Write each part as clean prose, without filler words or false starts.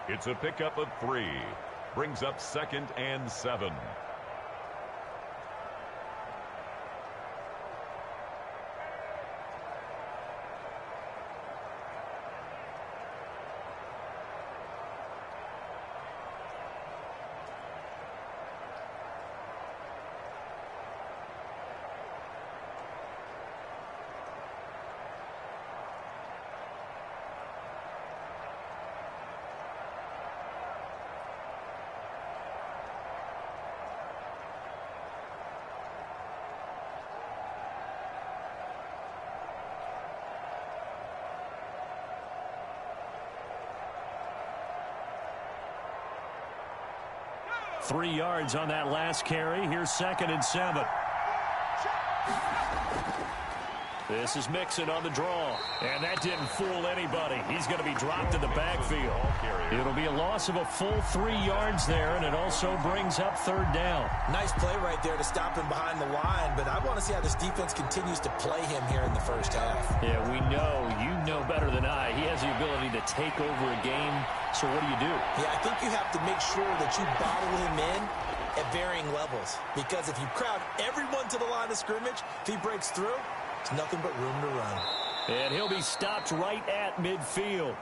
It's a pickup of 3. Brings up 2nd and 7. Three yards on that last carry. Here's 2nd and 7. This is Mixon on the draw. And that didn't fool anybody. He's going to be dropped in the backfield. It'll be a loss of a full 3 yards there, and it also brings up 3rd down. Nice play right there to stop him behind the line, but I want to see how this defense continues to play him here in the first half. Yeah, we know. You know better than I. He has the ability to take over a game. So what do you do? Yeah, I think you have to make sure that you bottle him in at varying levels. Because if you crowd everyone to the line of scrimmage, if he breaks through, there's nothing but room to run. And he'll be stopped right at midfield.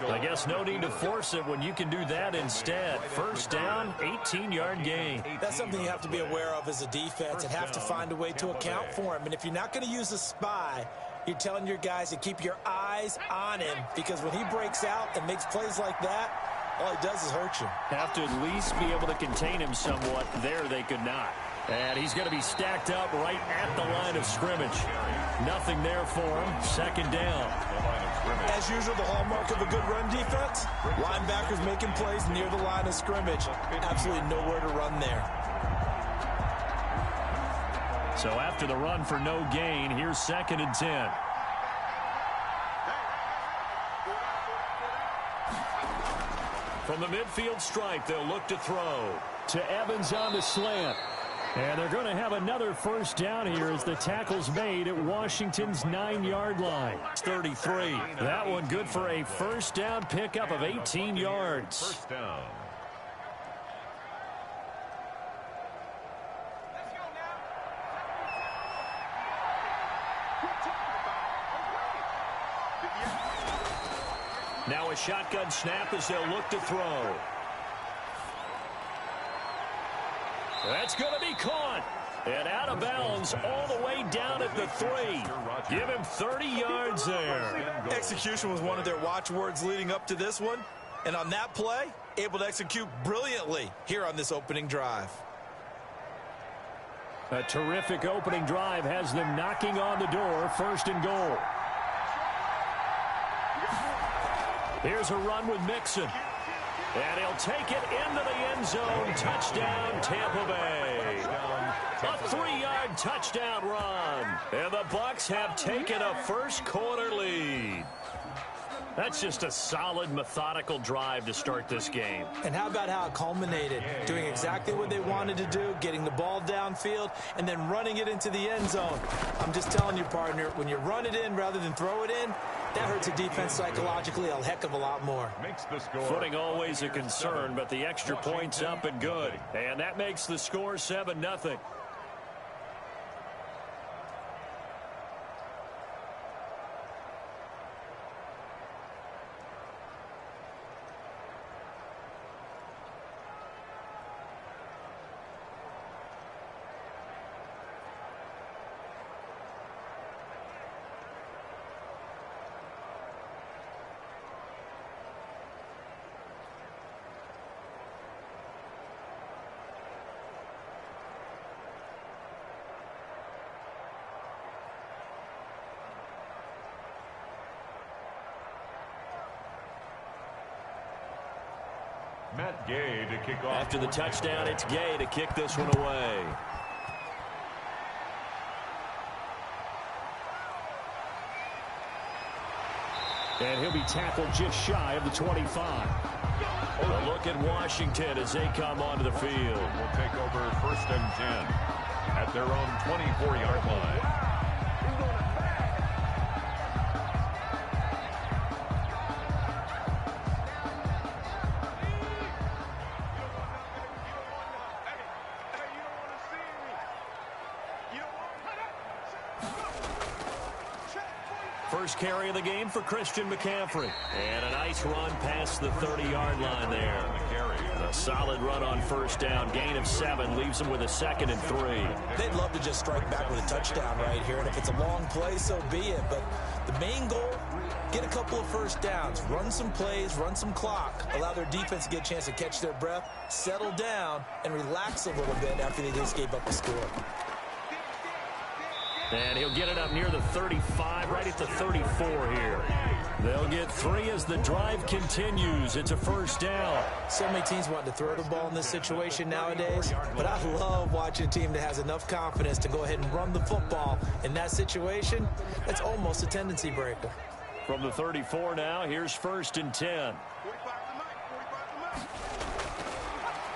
I guess no need to force it when you can do that instead. First down, 18-yard gain. That's something you have to be aware of as a defense and have to find a way to account for him. And if you're not going to use a spy, you're telling your guys to keep your eyes on him, because when he breaks out and makes plays like that, all he does is hurt you. Have to at least be able to contain him somewhat. There they could not. And he's going to be stacked up right at the line of scrimmage. Nothing there for him. 2nd down. As usual, the hallmark of a good run defense, linebackers making plays near the line of scrimmage. Absolutely nowhere to run there. So after the run for no gain, here's 2nd and 10. From the midfield stripe, they'll look to throw. To Evans on the slant. And they're going to have another first down here as the tackle's made at Washington's 9-yard line. 33. That one good for a first down pickup of 18 yards. First down. Now a shotgun snap as they'll look to throw. That's going to be caught. And out of bounds all the way down at the 3. Give him 30 yards there. Execution was one of their watchwords leading up to this one. And on that play, able to execute brilliantly here on this opening drive. A terrific opening drive has them knocking on the door. 1st and goal. Here's a run with Mixon. And he'll take it into the end zone. Touchdown, Tampa Bay. A 3-yard touchdown run. And the Bucs have taken a first-quarter lead. That's just a solid, methodical drive to start this game. And how about how it culminated? Doing exactly what they wanted to do, getting the ball downfield, and then running it into the end zone. I'm just telling you, partner, when you run it in rather than throw it in, that hurts a defense psychologically a heck of a lot more. Makes the score. Footing always a concern, but the extra point's up and good. And that makes the score 7-0. Matt Gay to kick off. After the touchdown, it's Gay to kick this one away. And he'll be tackled just shy of the 25. A look at Washington as they come onto the field. Will take over 1st and 10 at their own 24-yard line. first carry of the game for Christian McCaffrey. And a nice run past the 30-yard line there. A solid run on first down. Gain of 7 leaves him with a 2nd and 3. They'd love to just strike back with a touchdown right here. And if it's a long play, so be it. But the main goal, get a couple of first downs. Run some plays, run some clock. Allow their defense to get a chance to catch their breath, settle down, and relax a little bit after they just gave up a score. And he'll get it up near the 35, right at the 34 here. They'll get 3 as the drive continues. It's a first down. So many teams want to throw the ball in this situation nowadays, but I love watching a team that has enough confidence to go ahead and run the football. In that situation, that's almost a tendency breaker. From the 34 now, here's 1st and 10.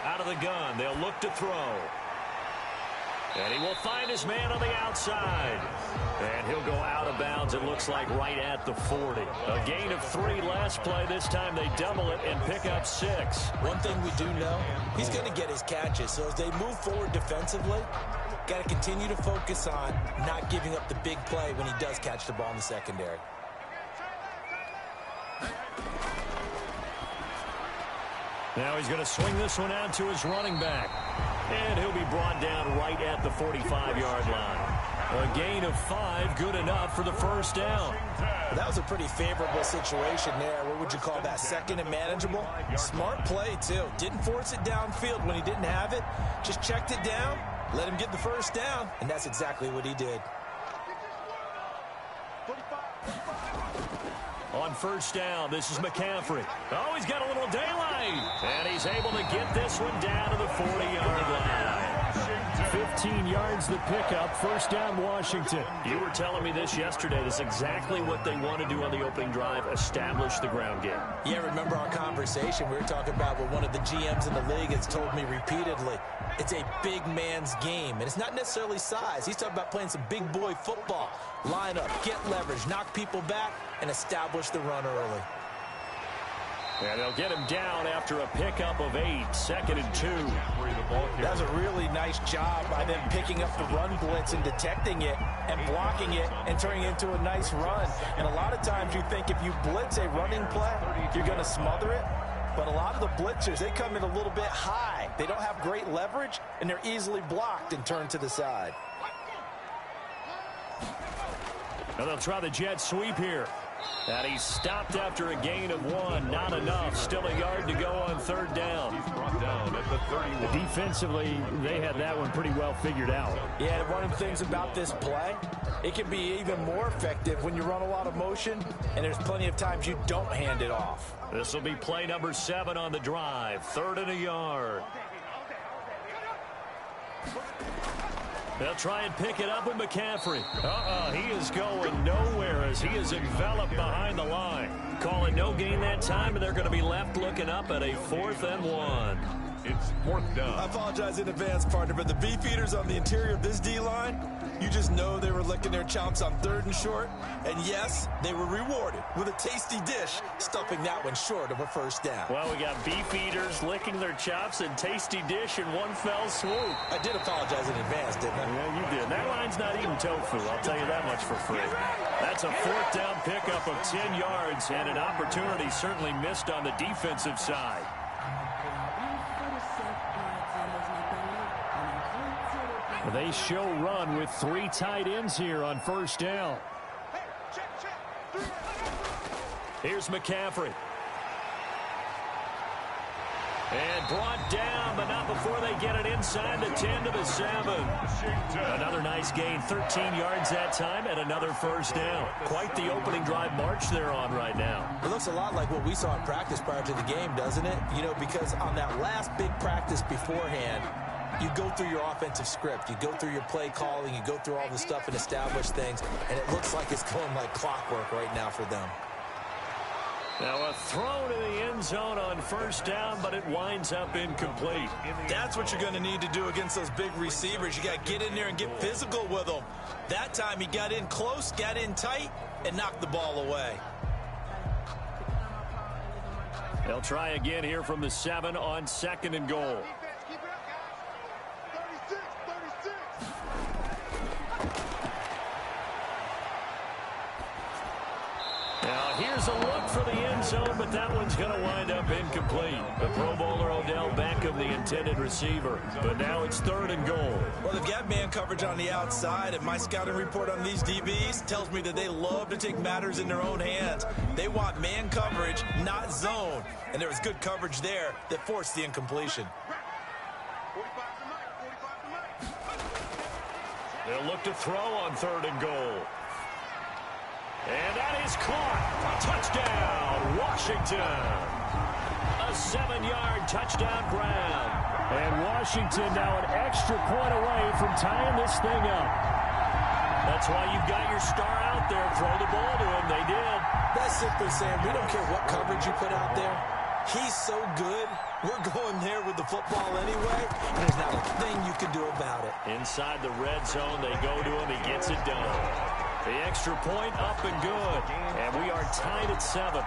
Out of the gun, they'll look to throw. And he will find his man on the outside. And he'll go out of bounds, it looks like, right at the 40. A gain of 3 last play. This time they double it and pick up 6. One thing we do know, he's going to get his catches. So as they move forward defensively, got to continue to focus on not giving up the big play when he does catch the ball in the secondary. Now he's going to swing this one out to his running back. And he'll be brought down right at the 45-yard line. A gain of 5, good enough for the first down. That was a pretty favorable situation there. What would you call that, 2nd and manageable? Smart play, too. Didn't force it downfield when he didn't have it. Just checked it down, let him get the first down, and that's exactly what he did. On first down, this is McCaffrey. Oh, he's got a little daylight. And he's able to get this one down to the 40-yard line. 15 yards the pickup. First down, Washington. You were telling me this yesterday. This is exactly what they want to do on the opening drive, establish the ground game. Yeah, remember our conversation? We were talking about what one of the GMs in the league has told me repeatedly. It's a big man's game, and it's not necessarily size. He's talking about playing some big boy football. Line up, get leverage, knock people back, and establish the run early. And they'll get him down after a pickup of 8, 2nd and 2. That was a really nice job by them picking up the run blitz and detecting it and blocking it and turning it into a nice run. And a lot of times you think if you blitz a running play, you're going to smother it. But a lot of the blitzers, they come in a little bit high. They don't have great leverage, and they're easily blocked and turned to the side. Now they'll try the jet sweep here. And he's stopped after a gain of 1. Not enough. Still a yard to go on 3rd down. Defensively, they had that one pretty well figured out. Yeah, one of the things about this play, it can be even more effective when you run a lot of motion, and there's plenty of times you don't hand it off. This will be play number 7 on the drive. 3rd and a yard. They'll try and pick it up with McCaffrey. He is going nowhere as he is enveloped behind the line. Call it no gain that time, and they're going to be left looking up at a 4th and 1. It's 4th down. I apologize in advance, partner, but the beef eaters on the interior of this D-line, you just know they were licking their chops on 3rd and short. And yes, they were rewarded with a tasty dish, stuffing that one short of a first down. Well, we got beef eaters licking their chops and tasty dish in one fell swoop. I did apologize in advance, didn't I? Yeah, you did. That line's not even tofu. I'll tell you that much for free. That's a 4th down pickup of 10 yards and an opportunity certainly missed on the defensive side. They show run with 3 tight ends here on first down. Here's McCaffrey. And brought down, but not before they get it inside the 10 to the 7. Another nice gain, 13 yards that time, and another first down. Quite the opening drive march they're on right now. It looks a lot like what we saw in practice prior to the game, doesn't it? You know, because on that last big practice beforehand, you go through your offensive script, you go through your play calling, you go through all the stuff and establish things, and it looks like it's going like clockwork right now for them. Now a throw to the end zone on first down, but it winds up incomplete. That's what you're going to need to do against those big receivers. You got to get in there and get physical with them. That time he got in close, got in tight, and knocked the ball away. They'll try again here from the 7 on 2nd and goal. Here's a look for the end zone, but that one's going to wind up incomplete. The Pro Bowler Odell Beckham, the intended receiver. But now it's 3rd and goal. Well, they've got man coverage on the outside, and my scouting report on these DBs tells me that they love to take matters in their own hands. They want man coverage, not zone. And there was good coverage there that forced the incompletion. They'll look to throw on 3rd and goal. And that is caught. Touchdown, Washington. A 7-yard touchdown grab. And Washington now an extra point away from tying this thing up. That's why you've got your star out there. Throw the ball to him. They did. That's simply saying we don't care what coverage you put out there. He's so good, we're going there with the football anyway, and there's not a thing you can do about it. Inside the red zone, they go to him. He gets it done. The extra point up and good. And we are tied at 7.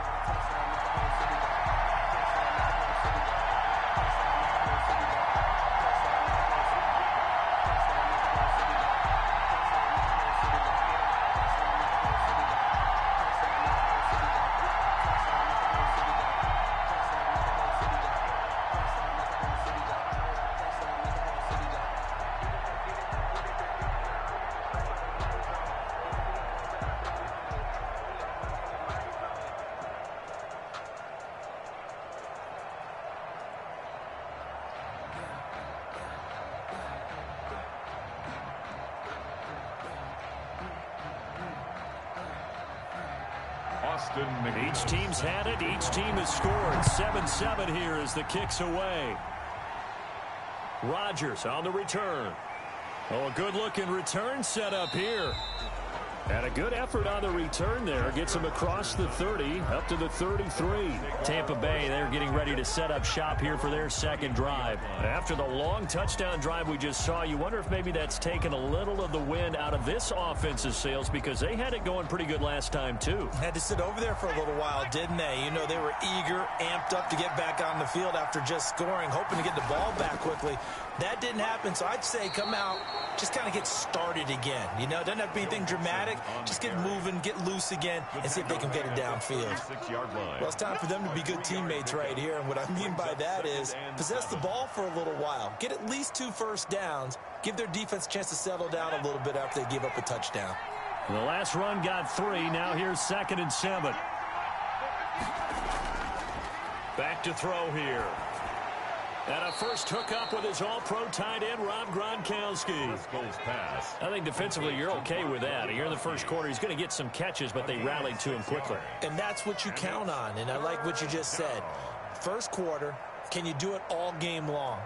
Each team's had it. Each team has scored. 7-7 here as the kick's away. Rodgers on the return. Oh, a good-looking return set up here. And a good effort on the return there. Gets him across the 30, up to the 33. Tampa Bay, they're getting ready to set up shop here for their second drive. After the long touchdown drive we just saw, you wonder if maybe that's taken a little of the wind out of this offense's sails, because they had it going pretty good last time, too. Had to sit over there for a little while, didn't they? You know, they were eager, amped up to get back on the field after just scoring, hoping to get the ball back quickly. That didn't happen, so I'd say come out, just kind of get started again. You know, doesn't have to be anything dramatic. Just get moving, get loose again, and see if they can get it downfield. Well, it's time for them to be good teammates right here, and what I mean by that is possess the ball for a little while. Get at least 2 first downs. Give their defense a chance to settle down a little bit after they give up a touchdown. The last run got 3. Now here's 2nd and 7. Back to throw here. And a first hookup with his all-pro tight end, Rob Gronkowski. I think defensively you're okay with that. Here in the first quarter, he's going to get some catches, but they rallied to him quickly. And that's what you count on, and I like what you just said. First quarter, can you do it all game long?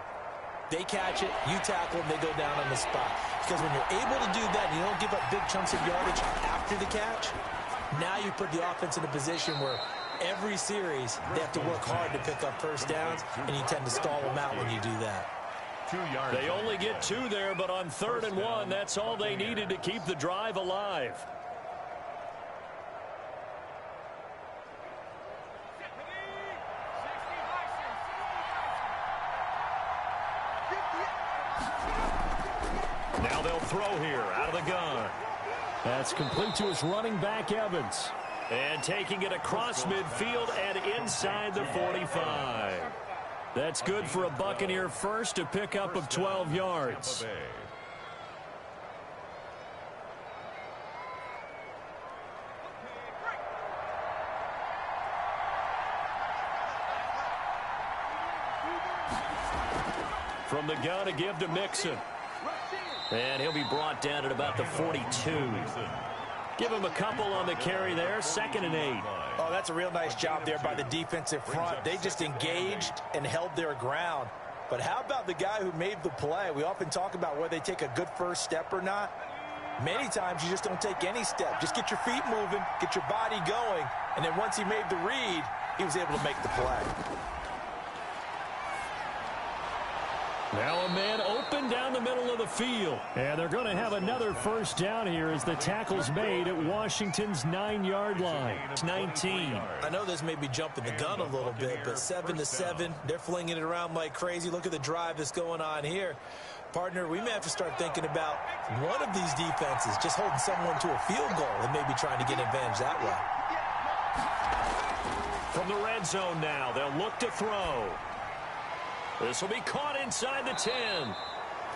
They catch it, you tackle them, they go down on the spot. Because when you're able to do that, and you don't give up big chunks of yardage after the catch, now you put the offense in a position where every series, they have to work hard to pick up first downs, and you tend to stall them out when you do that. They only get 2 there, but on 3rd and 1, that's all they needed to keep the drive alive. Now they'll throw here out of the gun. That's complete to his running back, Evans. And taking it across midfield and inside the 45. That's good for a Buccaneer first, a pickup of 12 yards. From the gun to give to Mixon. And he'll be brought down at about the 42. Give him a couple on the carry there. 2nd and 8. Oh, that's a real nice job there by the defensive front. They just engaged and held their ground. But how about the guy who made the play? We often talk about whether they take a good first step or not. Many times you just don't take any step. Just get your feet moving, get your body going, and then once he made the read, he was able to make the play. Now a man open down the middle of the field. And they're going to have another first down here as the tackle's made at Washington's 9-yard line. It's 19. I know this may be jumping the gun a little bit, but 7-7, they're flinging it around like crazy. Look at the drive that's going on here. Partner, we may have to start thinking about one of these defenses just holding someone to a field goal and maybe trying to get advantage that way. From the red zone now, they'll look to throw. This will be caught inside the 10.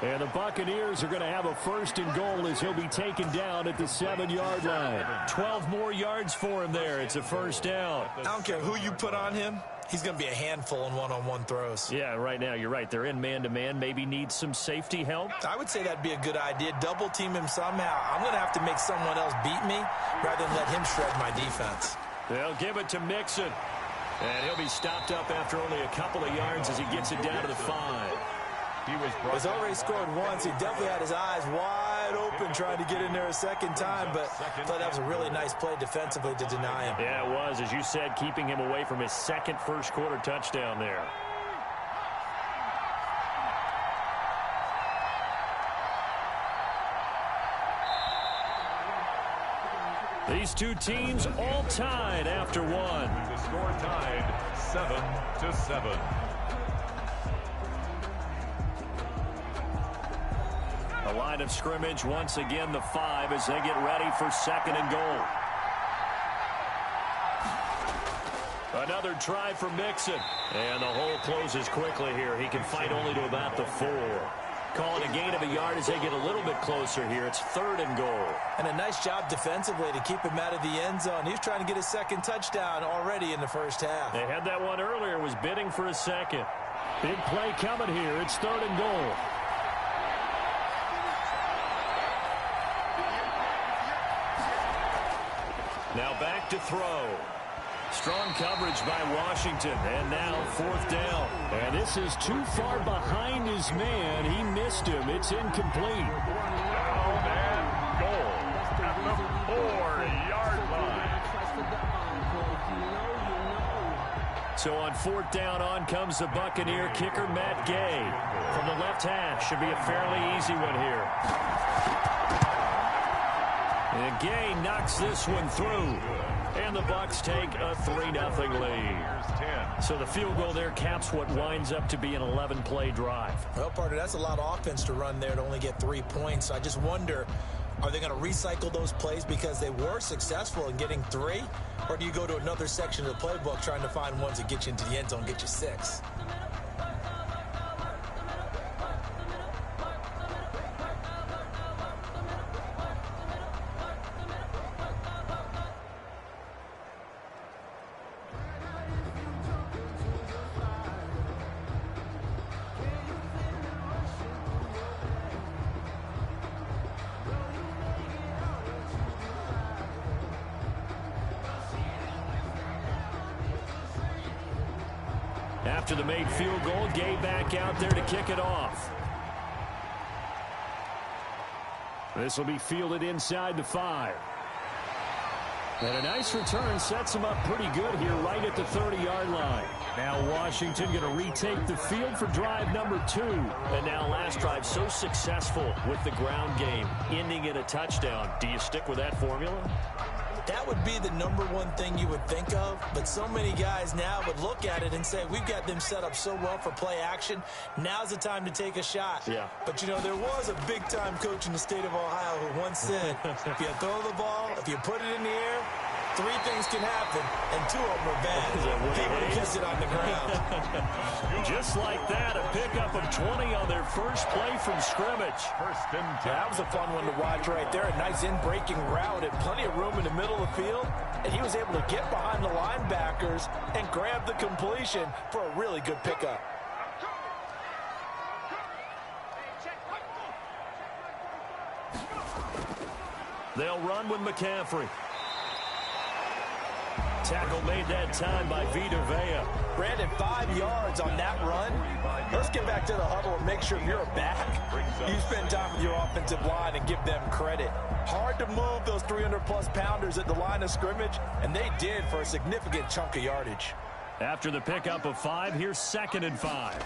And the Buccaneers are going to have a 1st and goal as he'll be taken down at the 7-yard line. 12 more yards for him there. It's a 1st down. I don't care who you put on him. He's going to be a handful in one-on-one throws. Yeah, right now, you're right. They're in man-to-man. Maybe need some safety help. I would say that'd be a good idea. Double team him somehow. I'm going to have to make someone else beat me rather than let him shred my defense. They'll give it to Mixon. And he'll be stopped up after only a couple of yards as he gets it down to the 5. He's already scored once. He definitely had his eyes wide open trying to get in there a second time, but I thought that was a really nice play defensively to deny him. Yeah, it was. As you said, keeping him away from his second first-quarter touchdown there. These two teams all tied after one. The score tied 7-7. The line of scrimmage, once again, the 5 as they get ready for 2nd and goal. Another try for Mixon. And the hole closes quickly here. He can fight only to about the 4. Call it a gain of a yard as they get a little bit closer here. It's 3rd and goal. And a nice job defensively to keep him out of the end zone. He's trying to get his 2nd touchdown already in the first half. They had that one earlier, was bidding for a 2nd. Big play coming here. It's 3rd and goal. Now back to throw. Strong coverage by Washington, and now 4th down. And this is too far behind his man. He missed him. It's incomplete. Down and goal at the 4-yard line. So on 4th down, on comes the Buccaneer kicker, Matt Gay. From the left hash, should be a fairly easy one here. And Gay knocks this one through. And the Bucs take a 3-0 lead. So the field goal there caps what winds up to be an 11-play drive. Well, partner, that's a lot of offense to run there to only get 3 points. I just wonder, are they going to recycle those plays because they were successful in getting 3? Or do you go to another section of the playbook trying to find ones that get you into the end zone, get you 6? After the made field goal, Gay back out there to kick it off. This will be fielded inside the 5. And a nice return sets him up pretty good here right at the 30-yard line. Now Washington going to retake the field for drive number 2. And now last drive so successful with the ground game, ending in a touchdown. Do you stick with that formula? That would be the #1 thing you would think of, but so many guys now would look at it and say, we've got them set up so well for play action, now's the time to take a shot. Yeah. But, you know, there was a big-time coach in the state of Ohio who once said, if you throw the ball, if you put it in the air, 3 things can happen, and 2 of them are bad. He would have kissed it on the ground. Just like that, a pickup of 20 on their first play from scrimmage. 1st and 10. That was a fun one to watch right there. A nice in-breaking route and plenty of room in the middle of the field. And he was able to get behind the linebackers and grab the completion for a really good pickup. They'll run with McCaffrey. Tackle made that time by Vita Vea. Brandon, 5 yards on that run. Let's get back to the huddle and make sure you're back. You spend time with your offensive line and give them credit. Hard to move those 300-plus pounders at the line of scrimmage, and they did for a significant chunk of yardage. After the pickup of 5, here's 2nd and 5.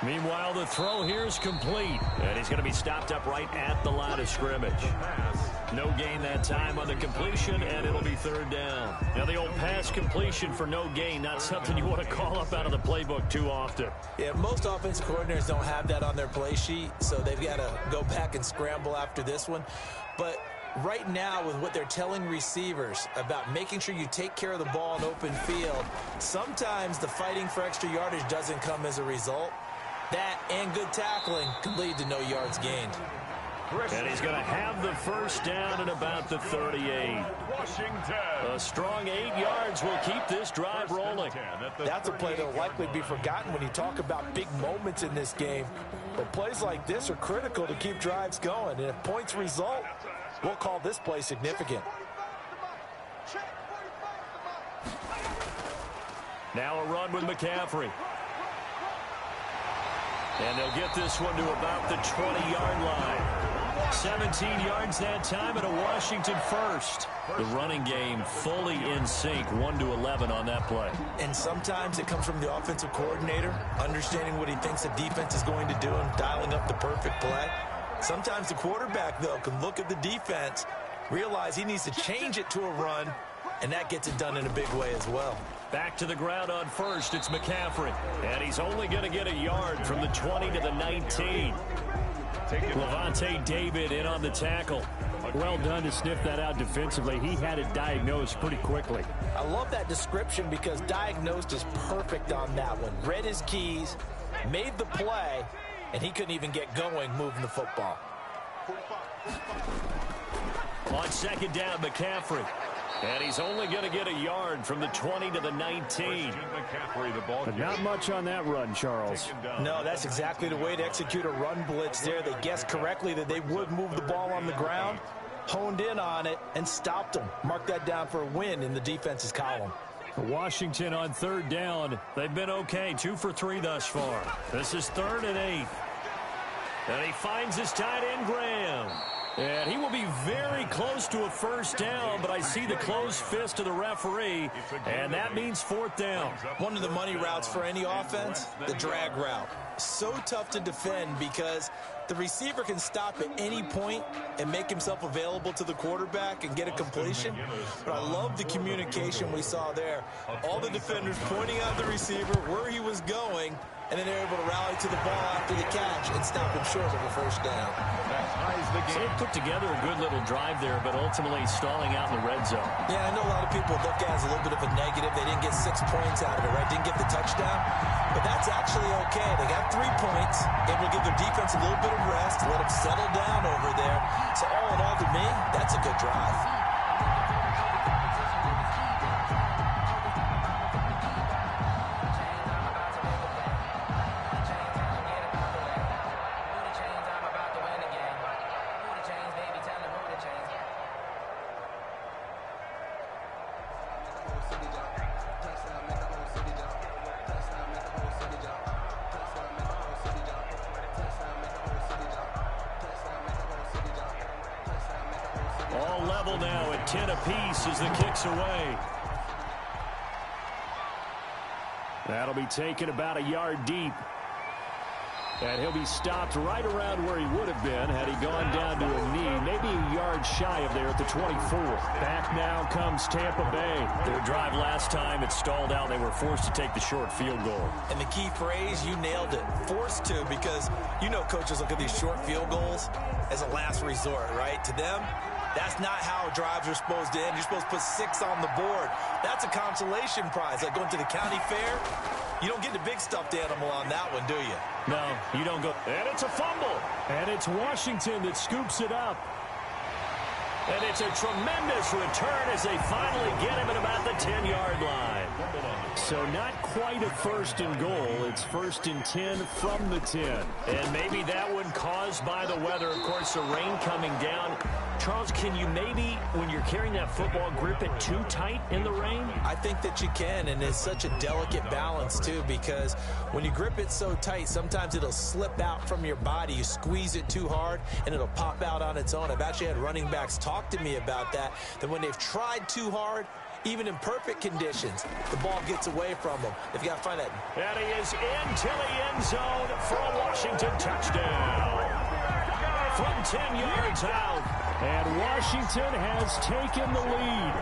Meanwhile, the throw here is complete. And he's going to be stopped up right at the line of scrimmage. No gain that time on the completion, and it'll be 3rd down. Now, the old pass completion for no gain, not something you want to call up out of the playbook too often. Yeah, most offensive coordinators don't have that on their play sheet, so they've got to go back and scramble after this one. But right now with what they're telling receivers about making sure you take care of the ball in open field, sometimes the fighting for extra yardage doesn't come as a result. That and good tackling can lead to no yards gained. And he's going to have the first down at about the 38. A strong 8 yards will keep this drive rolling. That's a play that will likely be forgotten when you talk about big moments in this game. But plays like this are critical to keep drives going. And if points result, we'll call this play significant. Now a run with McCaffrey. And they'll get this one to about the 20-yard line. 17 yards that time and a Washington first. The running game fully in sync, 1-11 on that play. And sometimes it comes from the offensive coordinator, understanding what he thinks the defense is going to do and dialing up the perfect play. Sometimes the quarterback, though, can look at the defense, realize he needs to change it to a run, and that gets it done in a big way as well. Back to the ground on first, it's McCaffrey. And he's only going to get a yard from the 20 to the 19. Levante David in on the tackle. Well done to sniff that out defensively. He had it diagnosed pretty quickly. I love that description because diagnosed is perfect on that one. Read his keys, made the play, and he couldn't even get going moving the football. On second down, McCaffrey. And he's only going to get a yard from the 20 to the 19. But not much on that run, Charles. No, that's exactly the way to execute a run blitz there. They guessed correctly that they would move the ball on the ground, honed in on it, and stopped them. Mark that down for a win in the defense's column. Washington on third down. They've been okay, 2 for 3 thus far. This is 3rd and 8. And he finds his tight end, Graham. And he will be very close to a first down, but I see the closed fist of the referee, and that means 4th down. One of the money routes for any offense, the drag route. So tough to defend because the receiver can stop at any point and make himself available to the quarterback and get a completion. But I love the communication we saw there. All the defenders pointing out the receiver, where he was going, and then they're able to rally to the ball after the catch and stop him short of a first down. So they put together a good little drive there, but ultimately stalling out in the red zone. Yeah, I know a lot of people look at it as a little bit of a negative. They didn't get 6 points out of it, right? Didn't get the touchdown. But that's actually okay. They got 3 points, able to give their defense a little bit of rest, let them settle down over there. So all in all, to me, that's a good drive. All level now at 10 apiece as the kick's away. That'll be taken about a yard deep. And he'll be stopped right around where he would have been had he gone down to a knee, maybe a yard shy of there at the 24. Back now comes Tampa Bay. Their drive last time, it stalled out. They were forced to take the short field goal. And the key phrase, you nailed it, forced to, because you know coaches look at these short field goals as a last resort, right? To them, that's not how drives are supposed to end. You're supposed to put 6 on the board. That's a consolation prize, like going to the county fair. You don't get the big stuffed animal on that one, do you? No, you don't go. And it's a fumble. And it's Washington that scoops it up. And it's a tremendous return as they finally get him at about the 10-yard line. So not quite a 1st and goal. It's 1st and 10 from the 10. And maybe that one caused by the weather. Of course, the rain coming down. Charles, can you maybe, when you're carrying that football, grip it too tight in the rain? I think that you can, and it's such a delicate balance, too, because when you grip it so tight, sometimes it'll slip out from your body. You squeeze it too hard, and it'll pop out on its own. I've actually had running backs talk to me about that when they've tried too hard, even in perfect conditions, the ball gets away from them. They've got to find that. And he is into the end zone for a Washington touchdown. From 10 yards out. And Washington has taken the lead.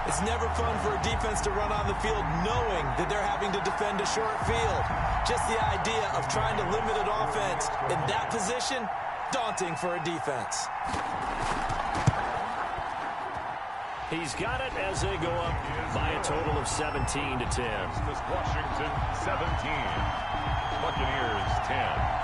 It's never fun for a defense to run on the field knowing that they're having to defend a short field. Just the idea of trying to limit an offense in that position, daunting for a defense. He's got it as they go up by a total of 17-10. Washington 17, Buccaneers 10.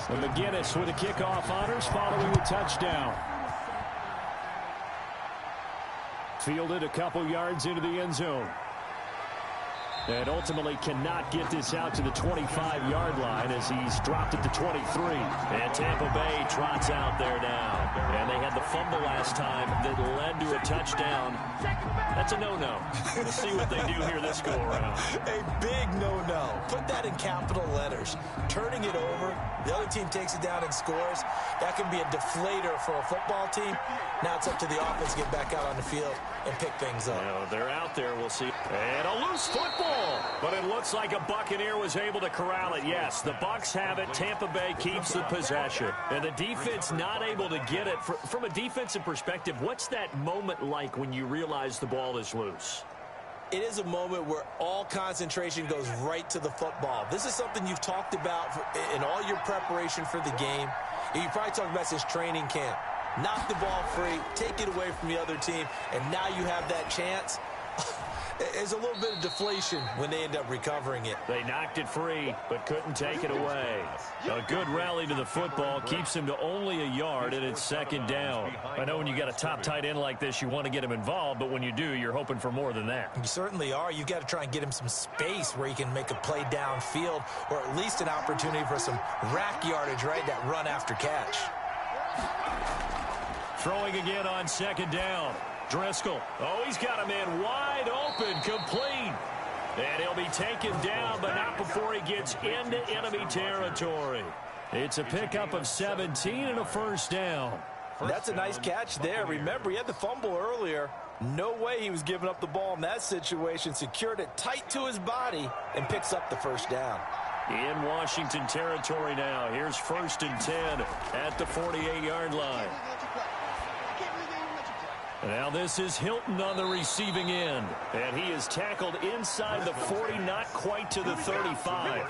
And McGinnis with a kickoff honors following the touchdown. Fielded a couple yards into the end zone. And ultimately cannot get this out to the 25-yard line as he's dropped it to 23. And Tampa Bay trots out there now. And they had the fumble last time that led to a touchdown. That's a no-no. We'll see what they do here this go-around. A big no-no. Put that in capital letters. Turning it over, the other team takes it down and scores. That can be a deflator for a football team. Now it's up to the offense to get back out on the field and pick things up. Well, they're out there. We'll see. And a loose football. But it looks like a Buccaneer was able to corral it. Yes, the Bucs have it. Tampa Bay keeps the possession. And the defense not able to get it. From a defensive perspective, what's that moment like when you realize the ball is loose? It is a moment where all concentration goes right to the football. This is something you've talked about in all your preparation for the game. You probably talked about since training camp. Knock the ball free, take it away from the other team, and now you have that chance. There's a little bit of deflation when they end up recovering it. They knocked it free, but couldn't take it away. A good rally to the football keeps him to only a yard, and it's second down. I know when you got a top tight end like this, you want to get him involved, but when you do, you're hoping for more than that. You certainly are. You've got to try and get him some space where he can make a play downfield, or at least an opportunity for some rack yardage, right? That run after catch. Throwing again on second down. Driscoll. Oh, he's got him in wide open, complete. And he'll be taken down, but not before he gets into enemy territory. It's a pickup of 17 and a first down. That's a nice catch there. Remember, he had the fumble earlier. No way he was giving up the ball in that situation. Secured it tight to his body and picks up the first down. In Washington territory now. Here's 1st and 10 at the 48-yard line. Now this is Hilton on the receiving end. And he is tackled inside the 40, not quite to the 35.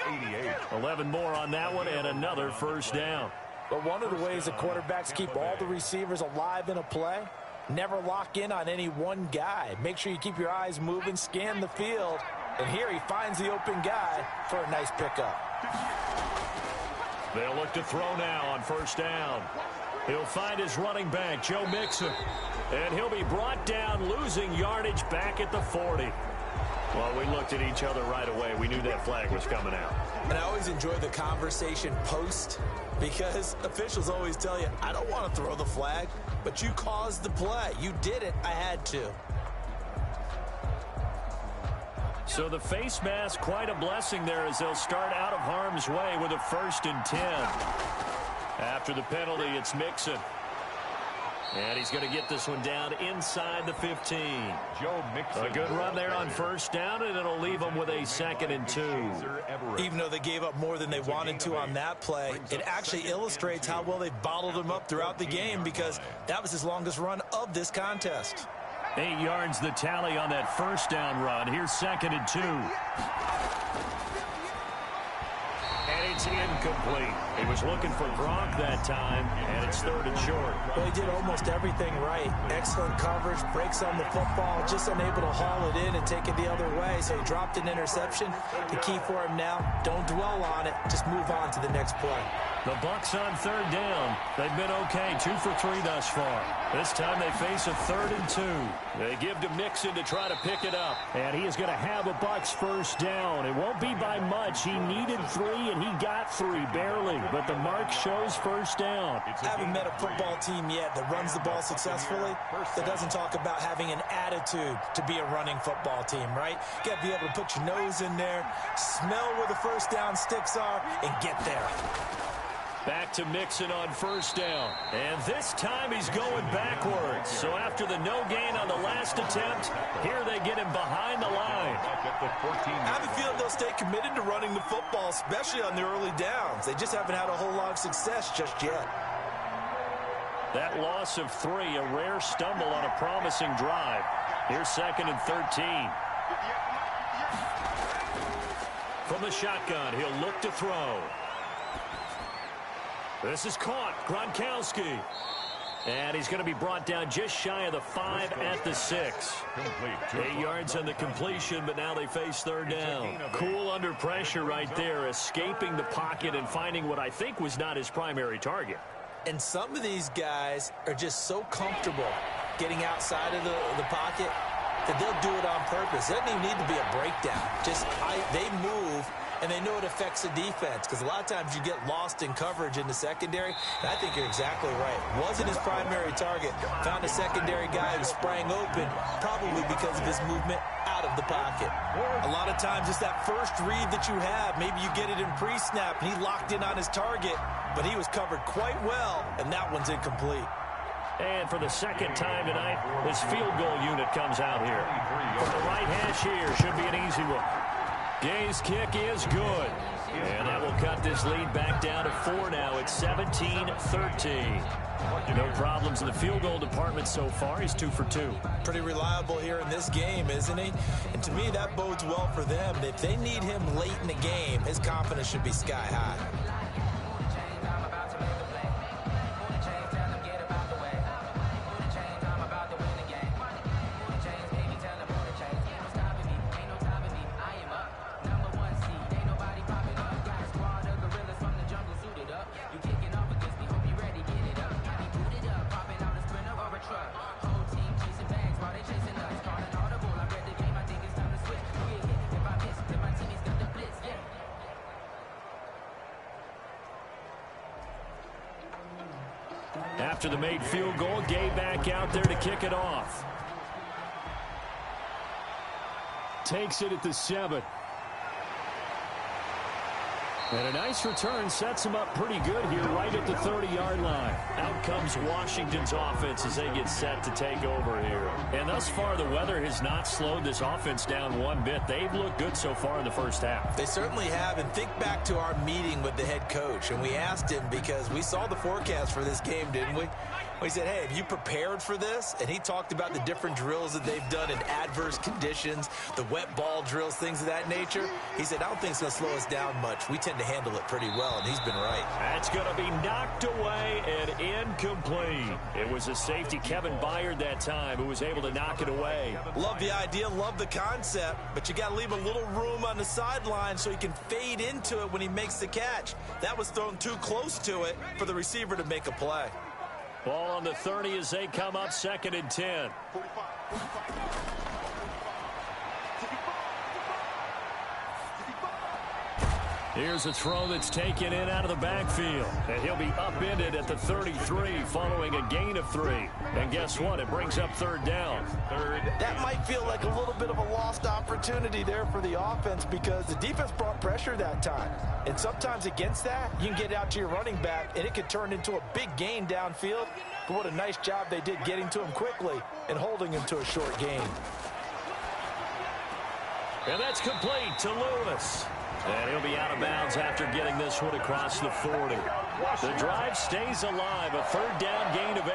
11 more on that one and another first down. But one of the ways that quarterbacks keep all the receivers alive in a play, never lock in on any one guy. Make sure you keep your eyes moving, scan the field. And here he finds the open guy for a nice pickup. They'll look to throw now on first down. He'll find his running back, Joe Mixon. And he'll be brought down, losing yardage back at the 40. Well, we looked at each other right away. We knew that flag was coming out. And I always enjoy the conversation post because officials always tell you, I don't want to throw the flag, but you caused the play. You did it. I had to. So the face mask, quite a blessing there as they'll start out of harm's way with a 1st and 10. After the penalty, it's Mixon. And he's going to get this one down inside the 15. Joe Mixon. A good run there on first down, and it'll leave them with a 2nd and 2. Even though they gave up more than they wanted to on that play, it actually illustrates how well they bottled him up throughout the game because that was his longest run of this contest. 8 yards the tally on that first down run. Here's 2nd and 2. And it's incomplete. He was looking for Gronk that time, and it's 3rd and short. Well, he did almost everything right. Excellent coverage, breaks on the football, just unable to haul it in and take it the other way. So he dropped an interception. The key for him now, don't dwell on it. Just move on to the next play. The Bucs on third down. They've been okay, 2 for 3 thus far. This time they face a 3rd and 2. They give to Mixon to try to pick it up. And he is going to have a Bucs first down. It won't be by much. He needed 3, and he got 3, barely. But the mark shows first down. I haven't met a football team yet that runs the ball successfully that doesn't talk about having an attitude to be a running football team, right? You got to be able to put your nose in there, smell where the first down sticks are, and get there. Back to Mixon on first down. And this time he's going backwards. So after the no gain on the last attempt, here they get him behind the line. I have a feeling they'll stay committed to running the football, especially on the early downs. They just haven't had a whole lot of success just yet. That loss of 3, a rare stumble on a promising drive. Here's 2nd and 13. From the shotgun, he'll look to throw. This is caught. Gronkowski. And he's going to be brought down just shy of the 5 at the 6. 8 yards on the completion, but now they face third down. Cool under pressure right there, escaping the pocket and finding what I think was not his primary target. And some of these guys are just so comfortable getting outside of the pocket that they'll do it on purpose. It doesn't even need to be a breakdown. They move, and they know it affects the defense, because a lot of times you get lost in coverage in the secondary, and I think you're exactly right. Wasn't his primary target. Found a secondary guy who sprang open, probably because of his movement out of the pocket. A lot of times it's that first read that you have. Maybe you get it in pre-snap, and he locked in on his target, but he was covered quite well, and that one's incomplete. And for the second time tonight, this field goal unit comes out here. From the right hash here, should be an easy one. Gay's kick is good. And that will cut this lead back down to 4 now. It's 17-13. No problems in the field goal department so far. He's 2 for 2. Pretty reliable here in this game, isn't he? And to me, that bodes well for them. If they need him late in the game, his confidence should be sky high. After the made field goal, Gay back out there to kick it off. Takes it at the 7. And a nice return sets him up pretty good here right at the 30-yard line. Out comes Washington's offense as they get set to take over here. And thus far, the weather has not slowed this offense down one bit. They've looked good so far in the first half. They certainly have. And think back to our meeting with the head coach. And we asked him, because we saw the forecast for this game, didn't we? We said, hey, have you prepared for this? And he talked about the different drills that they've done in adverse conditions, the wet ball drills, things of that nature. He said, I don't think it's going to slow us down much. We tend to handle it pretty well, and he's been right. That's going to be knocked away and incomplete. It was a safety, Kevin Byard, that time, who was able to knock it away. Love the idea, love the concept, but you got to leave a little room on the sideline so he can fade into it when he makes the catch. That was thrown too close to it for the receiver to make a play. Ball on the 30 as they come up, 2nd and 10. Here's a throw that's taken in out of the backfield. And he'll be upended at the 33 following a gain of 3. And guess what? It brings up third down. That might feel like a little bit of a lost opportunity there for the offense, because the defense brought pressure that time. And sometimes against that, you can get out to your running back, and it could turn into a big gain downfield. But what a nice job they did getting to him quickly and holding him to a short gain. And that's complete to Lewis. And he'll be out of bounds after getting this one across the 40. The drive stays alive. A third down gain of 8.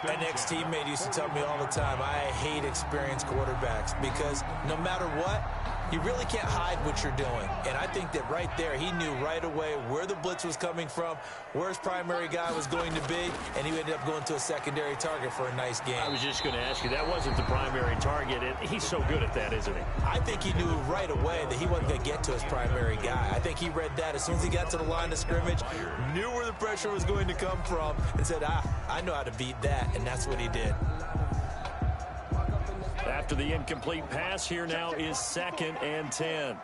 An ex-teammate used to tell me all the time, I hate experienced quarterbacks, because no matter what, you really can't hide what you're doing. And I think that right there, he knew right away where the blitz was coming from, where his primary guy was going to be, and he ended up going to a secondary target for a nice game. I was just going to ask you, that wasn't the primary target. He's so good at that, isn't he? I think he knew right away that he wasn't going to get to his primary guy. I think he read that that. As soon as he got to the line of scrimmage, knew where the pressure was going to come from, and said, I know how to beat that, and that's what he did. After the incomplete pass, here now is 2nd and 10.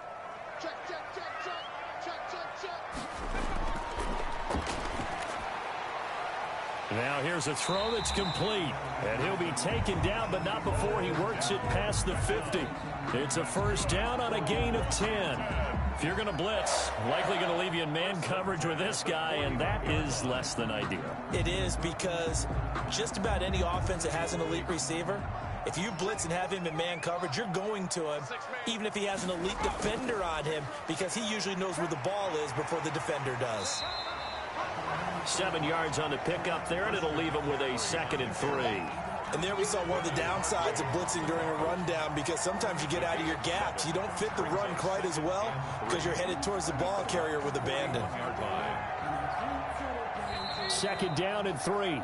Now here's a throw that's complete, and he'll be taken down, but not before he works it past the 50. It's a first down on a gain of 10. If you're going to blitz, likely going to leave you in man coverage with this guy, and that is less than ideal. It is, because just about any offense that has an elite receiver, if you blitz and have him in man coverage, you're going to him, even if he has an elite defender on him, because he usually knows where the ball is before the defender does. 7 yards on the pickup there, and it'll leave him with a 2nd and 3. And there we saw one of the downsides of blitzing during a rundown, because sometimes you get out of your gaps. You don't fit the run quite as well because you're headed towards the ball carrier with abandon. 2nd down and 3.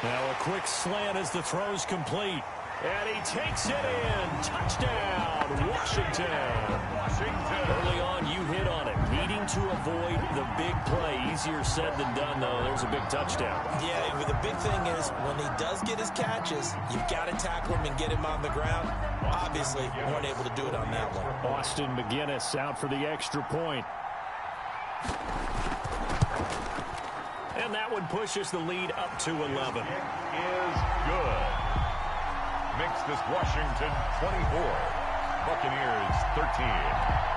Now a quick slant as the throw's complete. And he takes it in. Touchdown, Washington. Early on, you hit on it. Needing to avoid the big play. Easier said than done, though. There's a big touchdown. Yeah, but the big thing is when he does get his catches, you've got to tackle him and get him on the ground. Obviously, weren't able to do it on that one. Austin McGinnis out for the extra point. And that one pushes the lead up to 11. Is good. Makes this Washington 24, Buccaneers 13.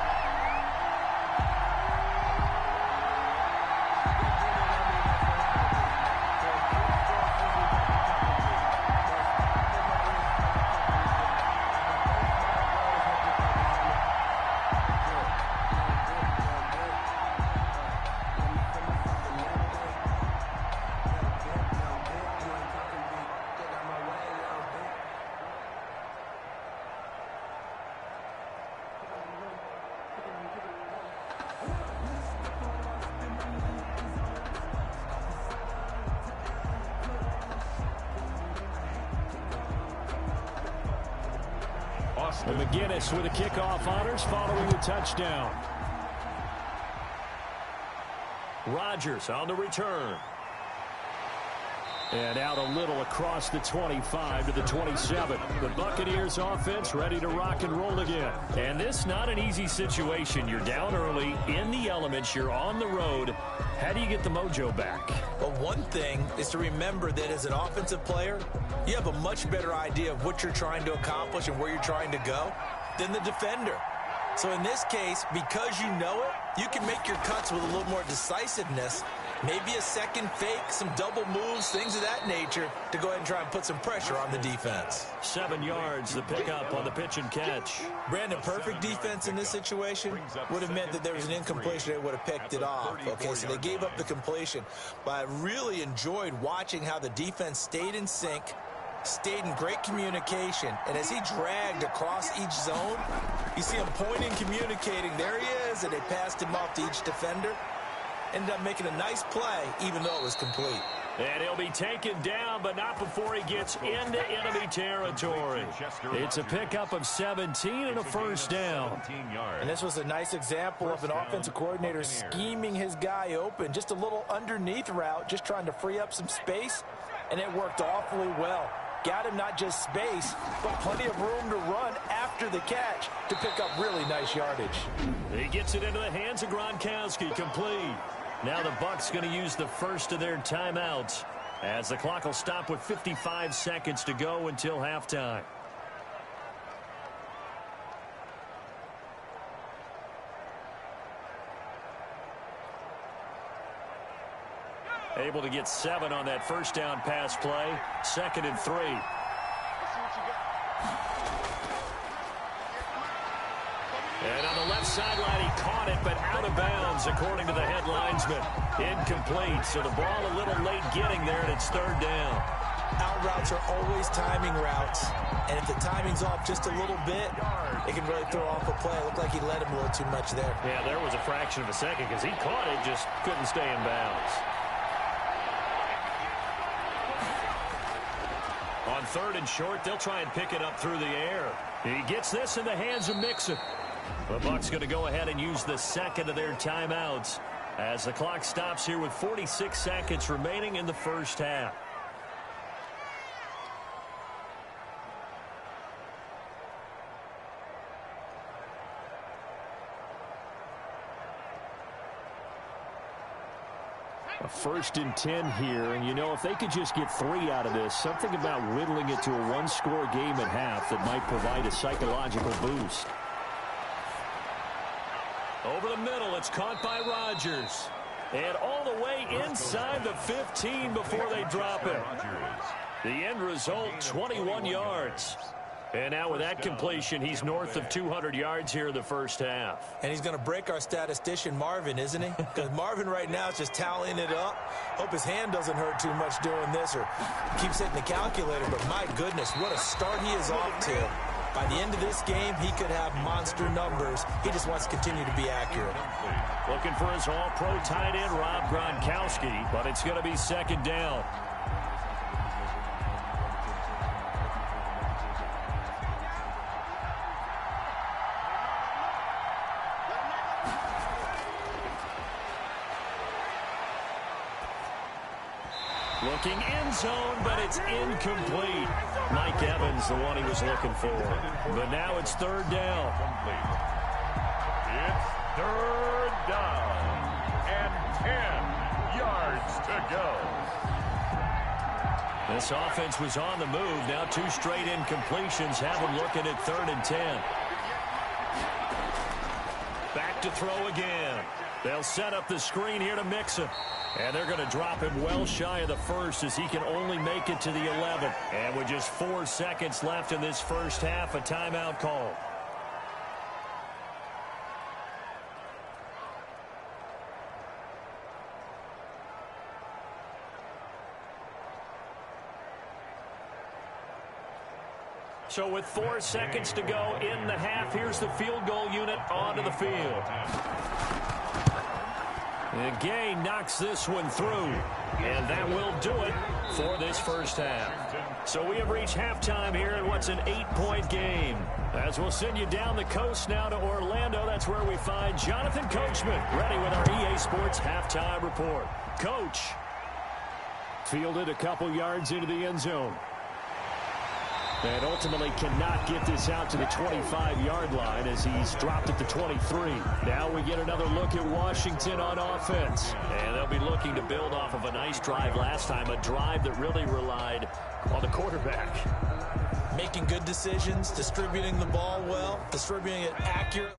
And McGinnis with the kickoff honors following the touchdown. Rodgers on the return. And out a little across the 25 to the 27. The Buccaneers offense ready to rock and roll again. And this not an easy situation. You're down early, in the elements, you're on the road. How do you get the mojo back? Well, one thing is to remember that as an offensive player, you have a much better idea of what you're trying to accomplish and where you're trying to go than the defender. So in this case, because you know it, you can make your cuts with a little more decisiveness. Maybe a second fake, some double moves, things of that nature to go ahead and try and put some pressure on the defense. 7 yards, the pickup on the pitch and catch. Brandon, perfect defense in this situation would have meant that there was an incompletion. They would have picked it off. Okay, so they gave up the completion. But I really enjoyed watching how the defense stayed in sync, stayed in great communication, and as he dragged across each zone, you see him pointing, communicating. There he is, and they passed him off to each defender. Ended up making a nice play, even though it was complete. And he'll be taken down, but not before he gets into enemy territory. It's a pickup of 17 and a first down. And this was a nice example of an offensive coordinator scheming his guy open. Just a little underneath route, just trying to free up some space, and it worked awfully well. Got him not just space, but plenty of room to run after the catch to pick up really nice yardage. He gets it into the hands of Gronkowski, complete. Now the Bucs going to use the first of their timeouts as the clock will stop with 55 seconds to go until halftime. Able to get 7 on that first down pass play. 2nd and 3. And on the left sideline, he caught it, but out of bounds, according to the head linesman. Incomplete, so the ball a little late getting there, and it's 3rd down. Out routes are always timing routes, and if the timing's off just a little bit, it can really throw off a play. It looked like he let him a little too much there. Yeah, there was a fraction of a second because he caught it, just couldn't stay in bounds. On 3rd and short, they'll try and pick it up through the air. He gets this in the hands of Mixon. The Bucs going to go ahead and use the second of their timeouts as the clock stops here with 46 seconds remaining in the first half. A 1st and 10 here, and you know, if they could just get 3 out of this, something about whittling it to a one-score game at half that might provide a psychological boost. Over the middle, it's caught by Rodgers. And all the way inside the 15 before they drop it. The end result, 21 yards. And now with that completion, he's north of 200 yards here in the first half. And he's going to break our statistician, Marvin, isn't he? Because Marvin right now is just tallying it up. Hope his hand doesn't hurt too much doing this or keeps hitting the calculator. But my goodness, what a start he is off to. By the end of this game, he could have monster numbers. He just wants to continue to be accurate. Looking for his all-pro tight end, Rob Gronkowski, but it's going to be 2nd down. Looking end zone, but it's incomplete. Mike Evans, the one he was looking for. But now it's 3rd down. It's 3rd down and 10 yards to go. This offense was on the move. Now 2 straight incompletions have them looking at 3rd and 10. Back to throw again. They'll set up the screen here to Mixon. And they're going to drop him well shy of the 1st as he can only make it to the 11th. And with just 4 seconds left in this first half, a timeout call. So with 4 seconds to go in the half, here's the field goal unit onto the field. And Gay knocks this one through. And that will do it for this first half. So we have reached halftime here in what's an 8-point game. As we'll send you down the coast now to Orlando, that's where we find Jonathan Coachman ready with our EA Sports halftime report. Coach. Fielded a couple yards into the end zone. And ultimately cannot get this out to the 25-yard line as he's dropped at the 23. Now we get another look at Washington on offense. And they'll be looking to build off of a nice drive last time, a drive that really relied on the quarterback. Making good decisions, distributing the ball well, distributing it accurately.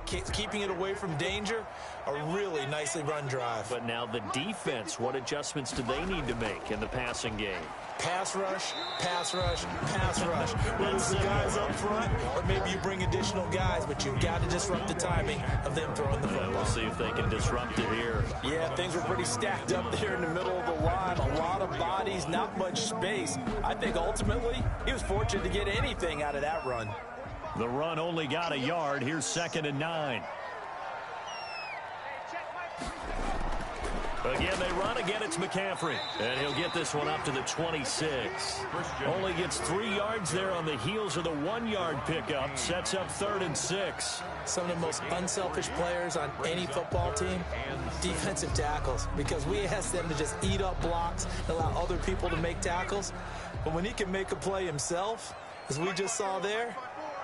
Keeping it away from danger, a really nicely run drive. But now the defense, what adjustments do they need to make in the passing game? Pass rush, pass rush, pass rush. Whether it's the guys up front or maybe you bring additional guys, but you've got to disrupt the timing of them throwing the football. We'll see if they can disrupt it here. Yeah, things were pretty stacked up there in the middle of the line. A lot of bodies, not much space. I think ultimately he was fortunate to get anything out of that run. The run only got a yard. Here's 2nd and 9. Again, they run. Again, it's McCaffrey. And he'll get this one up to the 26. Only gets 3 yards there on the heels of the 1-yard pickup. Sets up 3rd and 6. Some of the most unselfish players on any football team, defensive tackles, because we ask them to just eat up blocks and allow other people to make tackles. But when he can make a play himself, as we just saw there,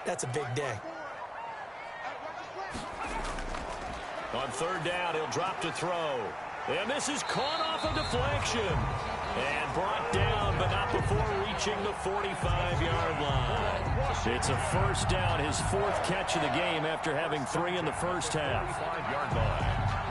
that's a big day. On 3rd down, he'll drop to throw. And this is caught off a deflection. And brought down, but not before reaching the 45-yard line. It's a 1st down, his 4th catch of the game after having 3 in the first half. 45-yard line.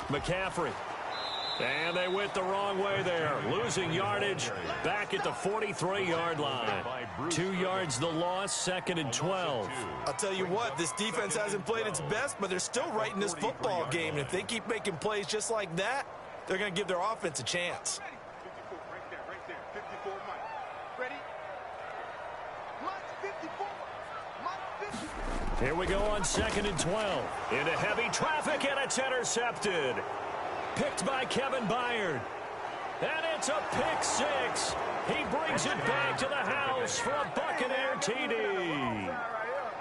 McCaffrey. And they went the wrong way there. Losing yardage back at the 43-yard line. 2 yards the loss, 2nd and 12. I'll tell you what, this defense hasn't played its best, but they're still right in this football game. And if they keep making plays just like that, they're going to give their offense a chance. Right there. 54, Mike. Ready? Mike, 54. Mike, 54. Here we go on 2nd and 12. Into heavy traffic, and it's intercepted. Picked by Kevin Byard. And it's a pick 6. He brings it back to the house for a Buccaneer TD.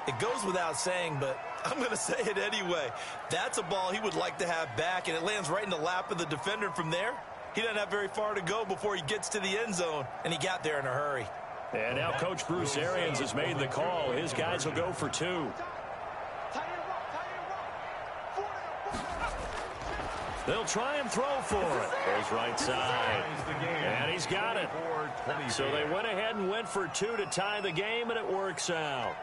It goes without saying, but I'm going to say it anyway. That's a ball he would like to have back, and it lands right in the lap of the defender from there. He doesn't have very far to go before he gets to the end zone, and he got there in a hurry. And now Coach Bruce Arians has made the call. His guys will go for 2. They'll try and throw for it. Goes right side. And he's got it. So they went ahead and went for 2 to tie the game, and it works out.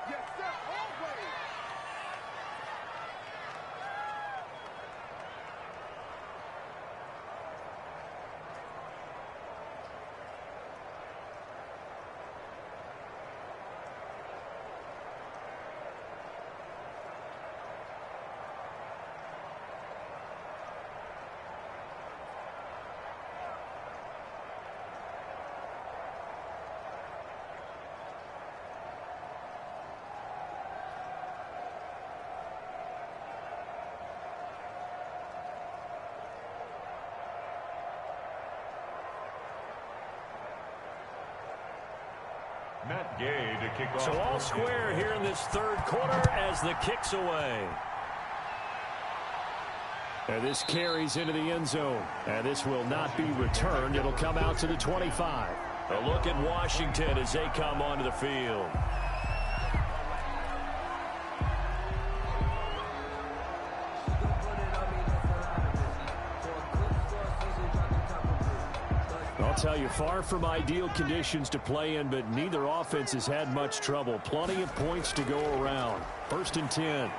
Matt Gay to kick off. So all square here in this 3rd quarter as the kick's away. And this carries into the end zone. And this will not be returned. It'll come out to the 25. A look at Washington as they come onto the field. I'll tell you, far from ideal conditions to play in, but neither offense has had much trouble. Plenty of points to go around. 1st and 10.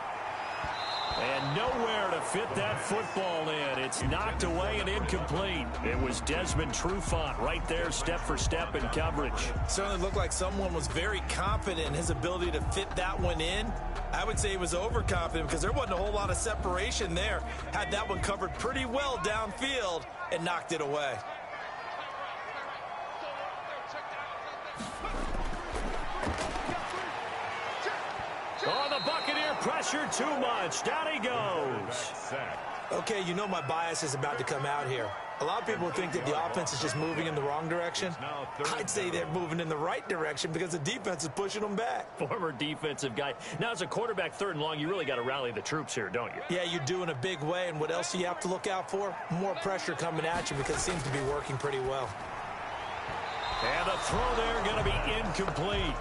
And nowhere to fit that football in. It's knocked away and incomplete. It was Desmond Trufant right there, step for step in coverage. Certainly looked like someone was very confident in his ability to fit that one in. I would say he was overconfident because there wasn't a whole lot of separation there. Had that one covered pretty well downfield and knocked it away. Oh, the Buccaneer pressure too much. Down he goes. Okay, you know my bias is about to come out here. A lot of people think that the offense is just moving in the wrong direction. I'd say they're moving in the right direction because the defense is pushing them back. Former defensive guy. Now, as a quarterback, 3rd and long, you really got to rally the troops here, don't you? Yeah, you do in a big way. And what else do you have to look out for? More pressure coming at you because it seems to be working pretty well. And the throw there going to be incomplete.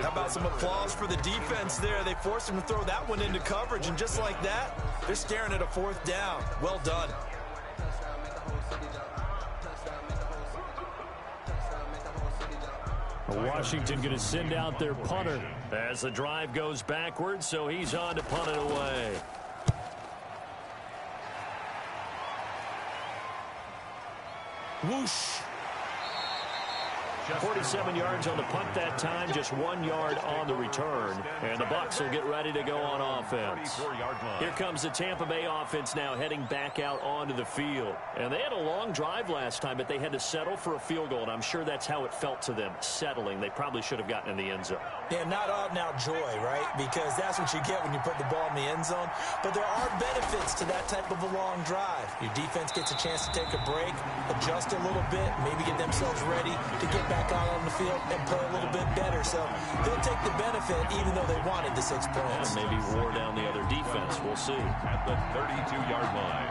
How about some applause for the defense there? They forced him to throw that one into coverage, and just like that, they're staring at a 4th down. Well done. Washington going to send out their punter as the drive goes backwards, so he's on to punt it away. Whoosh. 47 yards on the punt that time, just 1 yard on the return. And the Bucs will get ready to go on offense. Here comes the Tampa Bay offense now heading back out onto the field. And they had a long drive last time, but they had to settle for a field goal, and I'm sure that's how it felt to them, settling. They probably should have gotten in the end zone. Yeah, not out-and-out joy, right? Because that's what you get when you put the ball in the end zone. But there are benefits to that type of a long drive. Your defense gets a chance to take a break, adjust a little bit, maybe get themselves ready to get back out on the field and play a little bit better. So they'll take the benefit even though they wanted the 6 points. And maybe wore down the other defense. We'll see. At the 32-yard line.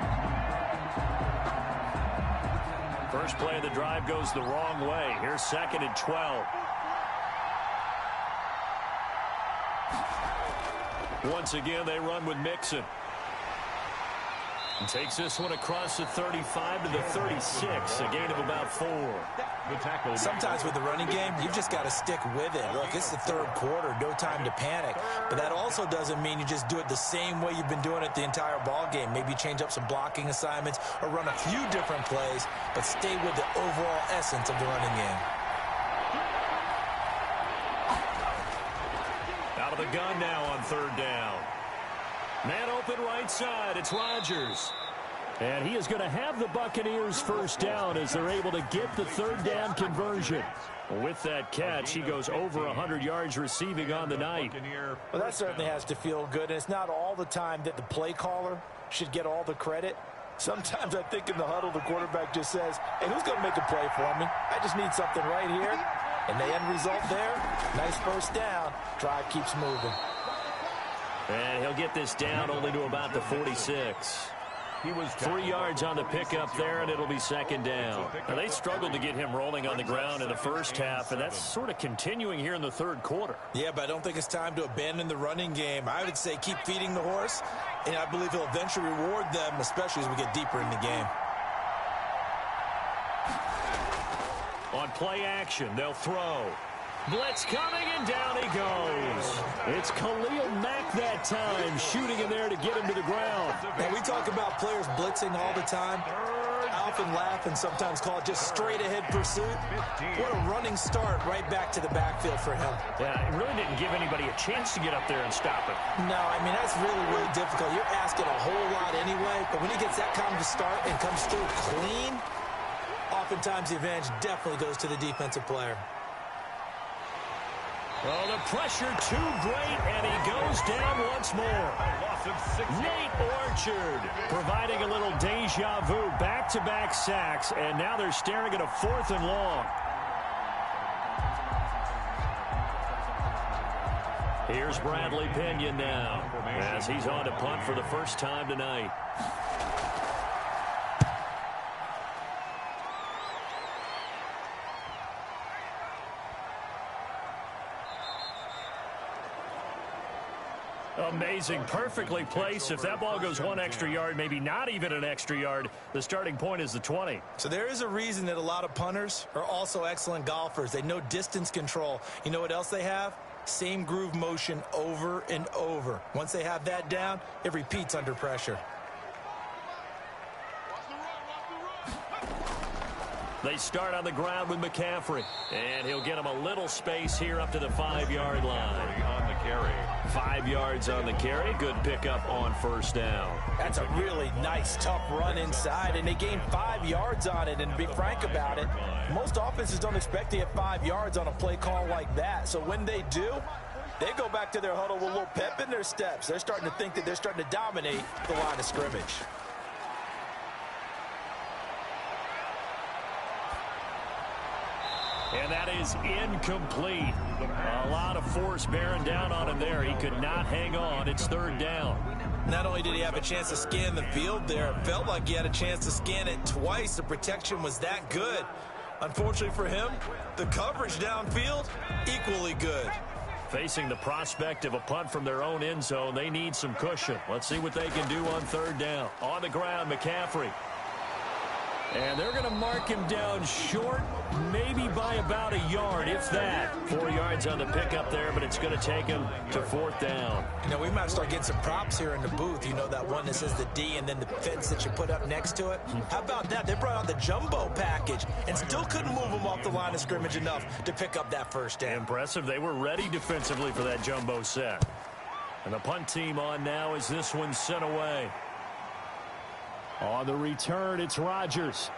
First play of the drive goes the wrong way. Here's 2nd and 12. Once again, they run with Mixon. And takes this one across the 35 to the 36, a gain of about 4. Sometimes with the running game, you've just got to stick with it. Look, it's the 3rd quarter, no time to panic. But that also doesn't mean you just do it the same way you've been doing it the entire ball game. Maybe change up some blocking assignments or run a few different plays, but stay with the overall essence of the running game. Out of the gun now on 3rd down. Man open right side. It's Rodgers. And he is going to have the Buccaneers first down as they're able to get the 3rd down conversion. With that catch, he goes over 100 yards receiving on the night. Well, that certainly has to feel good. And it's not all the time that the play caller should get all the credit. Sometimes I think in the huddle, the quarterback just says, hey, who's going to make a play for me? I just need something right here. And the end result there, nice first down. Drive keeps moving. And he'll get this down only to about the 46. He was 3 yards on the pickup there, and it'll be 2nd down. Now, they struggled to get him rolling on the ground in the first half, and that's sort of continuing here in the 3rd quarter. Yeah, but I don't think it's time to abandon the running game. I would say keep feeding the horse, and I believe he'll eventually reward them, especially as we get deeper in the game. On play action, they'll throw. Blitz coming, and down he goes. It's Khalil Mack that time, shooting in there to get him to the ground. Now, we talk about players blitzing all the time. I often laugh and sometimes call it just straight-ahead pursuit. What a running start right back to the backfield for him. Yeah, it really didn't give anybody a chance to get up there and stop it. No, I mean, that's really, really difficult. You're asking a whole lot anyway, but when he gets that kind of a start and comes through clean, oftentimes the advantage definitely goes to the defensive player. Oh, the pressure too great, and he goes down once more. Nate Orchard providing a little deja vu, back-to-back sacks, and now they're staring at a 4th and long. Here's Bradley Pinion now, as he's on to punt for the first time tonight. Amazing, perfectly placed. If that ball goes 1 extra yard, maybe not even an extra yard, the starting point is the 20. So there is a reason that a lot of punters are also excellent golfers. They know distance control. You know what else they have? Same groove motion over and over. Once they have that down, it repeats under pressure. They start on the ground with McCaffrey, and he'll get him a little space here up to the 5-yard line. On the carry. 5 yards on the carry. Good pickup on first down. That's a really nice, tough run inside, and they gained 5 yards on it. And to be frank about it, most offenses don't expect to get 5 yards on a play call like that. So when they do, they go back to their huddle with a little pep in their steps. They're starting to think that they're starting to dominate the line of scrimmage. And that is incomplete. A lot of force bearing down on him there. He could not hang on. It's 3rd down. Not only did he have a chance to scan the field there, it felt like he had a chance to scan it twice. The protection was that good. Unfortunately for him, the coverage downfield, equally good. Facing the prospect of a punt from their own end zone, they need some cushion. Let's see what they can do on third down. On the ground, McCaffrey. And they're going to mark him down short, maybe by about a yard, if that. 4 yards on the pickup there, but it's going to take him to fourth down. You know, we might start getting some props here in the booth. You know, that one that says the D and then the fence that you put up next to it? How about that? They brought out the jumbo package and still couldn't move him off the line of scrimmage enough to pick up that first down. Impressive. They were ready defensively for that jumbo set. And the punt team on now as this one's sent away. On the return, it's Rodgers.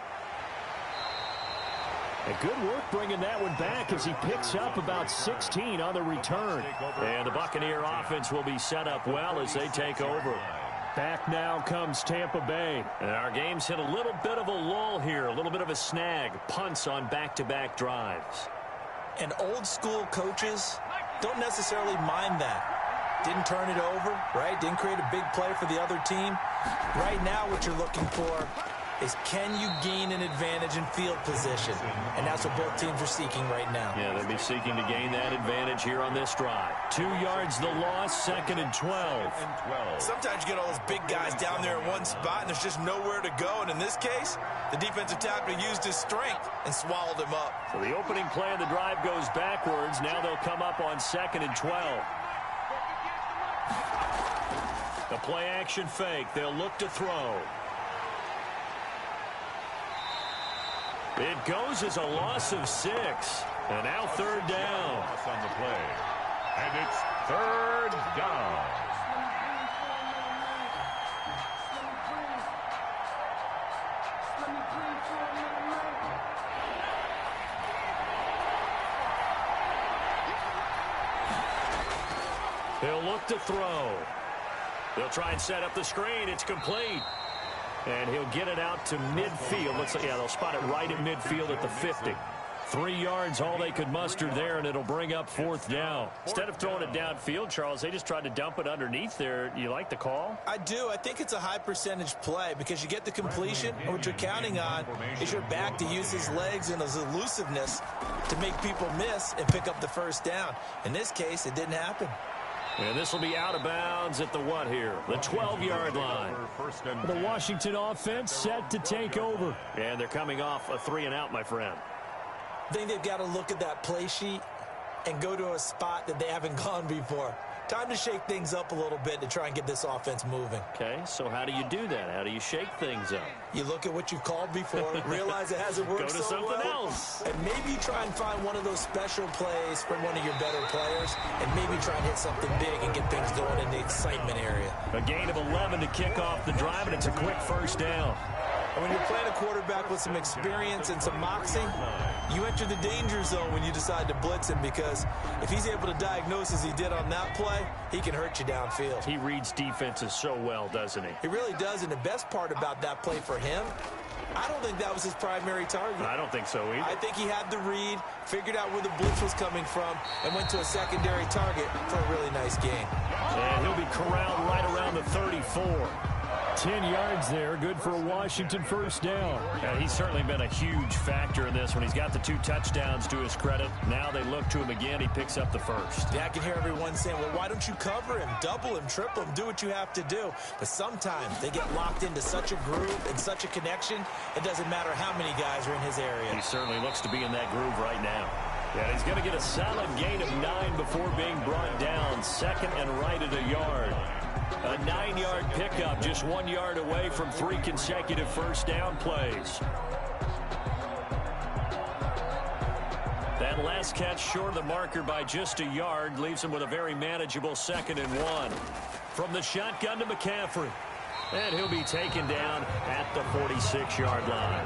And good work bringing that one back as he picks up about 16 on the return. And the Buccaneer offense will be set up well as they take over. Back now comes Tampa Bay. And our game's hit a little bit of a lull here, a little bit of a snag. Punts on back-to-back drives. And old school coaches don't necessarily mind that. Didn't turn it over, right? Didn't create a big play for the other team. Right now what you're looking for is, can you gain an advantage in field position? And that's what both teams are seeking right now. Yeah, they'll be seeking to gain that advantage here on this drive. 2 yards the loss, 2nd and 12. Sometimes you get all those big guys down there in one spot and there's just nowhere to go. And in this case, the defensive tackle used his strength and swallowed him up. So the opening play of the drive goes backwards. Now they'll come up on 2nd and 12. The play action fake. They'll look to throw. It goes as a loss of 6. And now third down. Loss on the play. And it's third down. He'll look to throw. They'll try and set up the screen. It's complete. And he'll get it out to midfield. They'll spot it right at midfield at the 50. 3 yards, all they could muster there, and it'll bring up fourth down. Instead of throwing it downfield, Charles, they just tried to dump it underneath there. You like the call? I do. I think it's a high percentage play because you get the completion, and what you're counting on is your back to use his legs and his elusiveness to make people miss and pick up the first down. In this case, it didn't happen. And this will be out of bounds at the what here? The 12-yard line. The Washington offense set to take over. And they're coming off a 3-and-out, my friend. I think they've got to look at that play sheet and go to a spot that they haven't gone before. Time to shake things up a little bit to try and get this offense moving. Okay, so how do you do that? How do you shake things up? You look at what you've called before, realize it hasn't worked Go to so something well, else. and maybe try and find one of those special plays from one of your better players, and maybe try and hit something big and get things going in the excitement area. A gain of 11 to kick off the drive, and it's a quick first down. And when you're playing a quarterback with some experience and some moxie, you enter the danger zone when you decide to blitz him, because if he's able to diagnose as he did on that play, he can hurt you downfield. He reads defenses so well, doesn't he? He really does, and the best part about that play for him, I don't think that was his primary target. I don't think so either. I think he had the read, figured out where the blitz was coming from, and went to a secondary target for a really nice gain. And he'll be corralled right around the 34. 10 yards there, good for a Washington first down. Yeah, he's certainly been a huge factor in this when he's got the 2 touchdowns to his credit. Now they look to him again. He picks up the first. Yeah, I can hear everyone saying, well, why don't you cover him, double him, triple him, do what you have to do. But sometimes they get locked into such a groove and such a connection, it doesn't matter how many guys are in his area. He certainly looks to be in that groove right now. Yeah, he's going to get a solid gain of 9 before being brought down. 2nd and right at a yard. A 9-yard pickup, just 1 yard away from 3 consecutive first down plays. That last catch short of the marker by just a yard leaves him with a very manageable 2nd and 1. From the shotgun to McCaffrey. And he'll be taken down at the 46-yard line.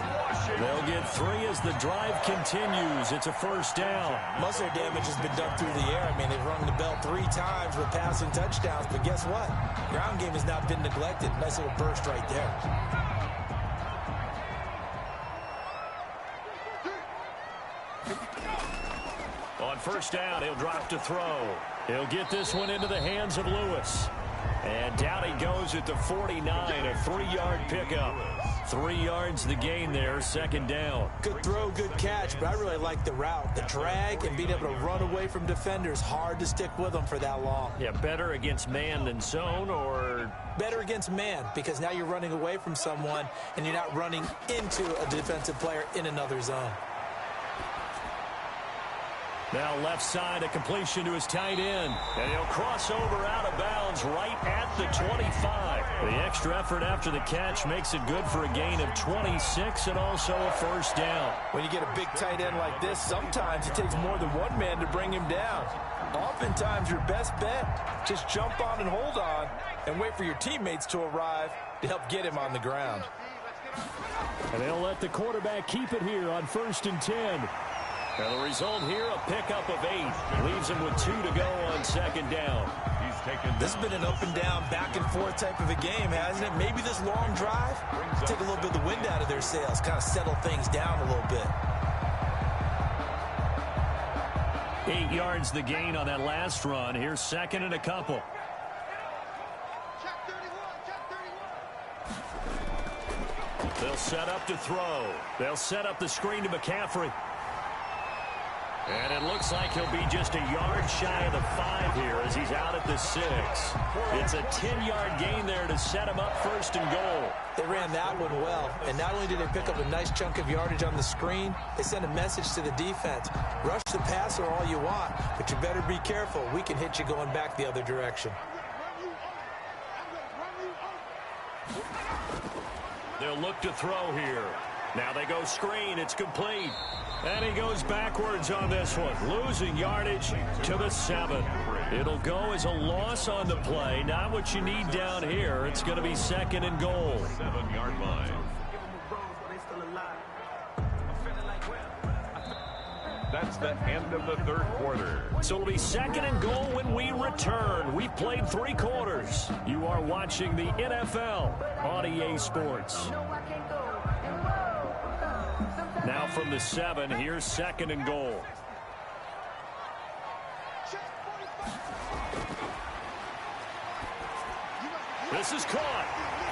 They'll get 3 as the drive continues. It's a first down. Most of their damage has been done through the air. I mean, they've rung the bell 3 times with passing touchdowns. But guess what? Ground game has not been neglected. Nice little burst right there. On first down, he'll drop to throw. He'll get this one into the hands of Lewis. And down he goes at the 49, a 3-yard pickup. 3 yards the gain there, second down. Good throw, good catch, but I really like the route. The drag and being able to run away from defenders, hard to stick with them for that long. Yeah, better against man than zone, or? Better against man, because now you're running away from someone and you're not running into a defensive player in another zone. Now left side, a completion to his tight end. And he'll cross over out of bounds right at the 25. The extra effort after the catch makes it good for a gain of 26 and also a first down. When you get a big tight end like this, sometimes it takes more than one man to bring him down. Oftentimes your best bet, just jump on and hold on and wait for your teammates to arrive to help get him on the ground. And they'll let the quarterback keep it here on 1st and 10. And the result here, a pickup of 8. Leaves him with 2 to go on second down. This has been an up and down, back and forth type of a game, hasn't it? Maybe this long drive, take a little bit of the wind out of their sails, kind of settle things down a little bit. 8 yards the gain on that last run. Here's second and a couple. They'll set up to throw. They'll set up the screen to McCaffrey. And it looks like he'll be just a yard shy of the 5 here as he's out at the 6. It's a 10-yard gain there to set him up 1st and goal. They ran that one well, and not only did they pick up a nice chunk of yardage on the screen, they sent a message to the defense. Rush the passer all you want, but you better be careful. We can hit you going back the other direction. They'll look to throw here. Now they go screen. It's complete. And he goes backwards on this one, losing yardage to the 7. It'll go as a loss on the play. Not what you need down here. It's going to be 2nd and goal. 7-yard line. That's the end of the 3rd quarter. So it'll be 2nd and goal when we return. We've played 3 quarters. You are watching the NFL on EA Sports. Now from the 7, here's 2nd and goal. This is caught.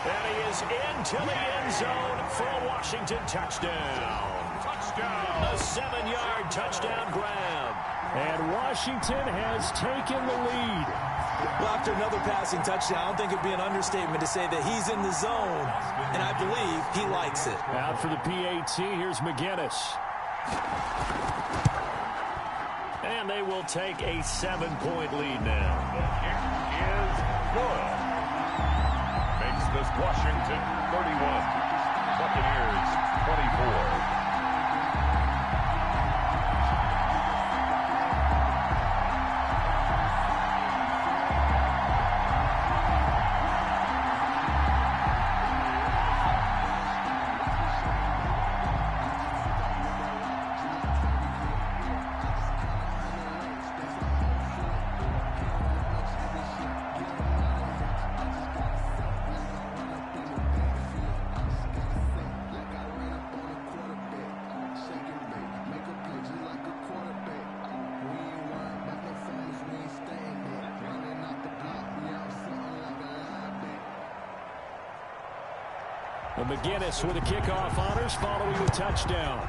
And he is into the end zone for a Washington touchdown. A 7-yard touchdown grab. And Washington has taken the lead. Well, after another passing touchdown, I don't think it'd be an understatement to say that he's in the zone, and I believe he likes it. Out for the PAT, here's McGinnis. And they will take a 7-point lead now. Kick is good. Makes this Washington 31. Buccaneers 24. McGinnis with a kickoff honors following the touchdown.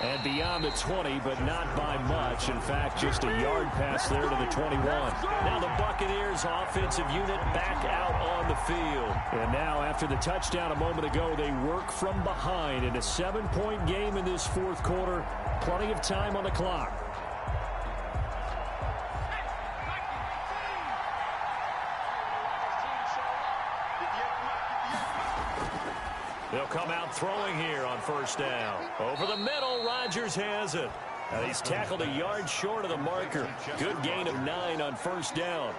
And beyond the 20, but not by much. In fact, just a yard pass there to the 21. Now the Buccaneers offensive unit back out on the field. And now after the touchdown a moment ago, they work from behind in a 7-point game in this 4th quarter. Plenty of time on the clock. They'll come out throwing here on 1st down. Over the middle, Rodgers has it. And he's tackled a yard short of the marker. Good gain of 9 on 1st down.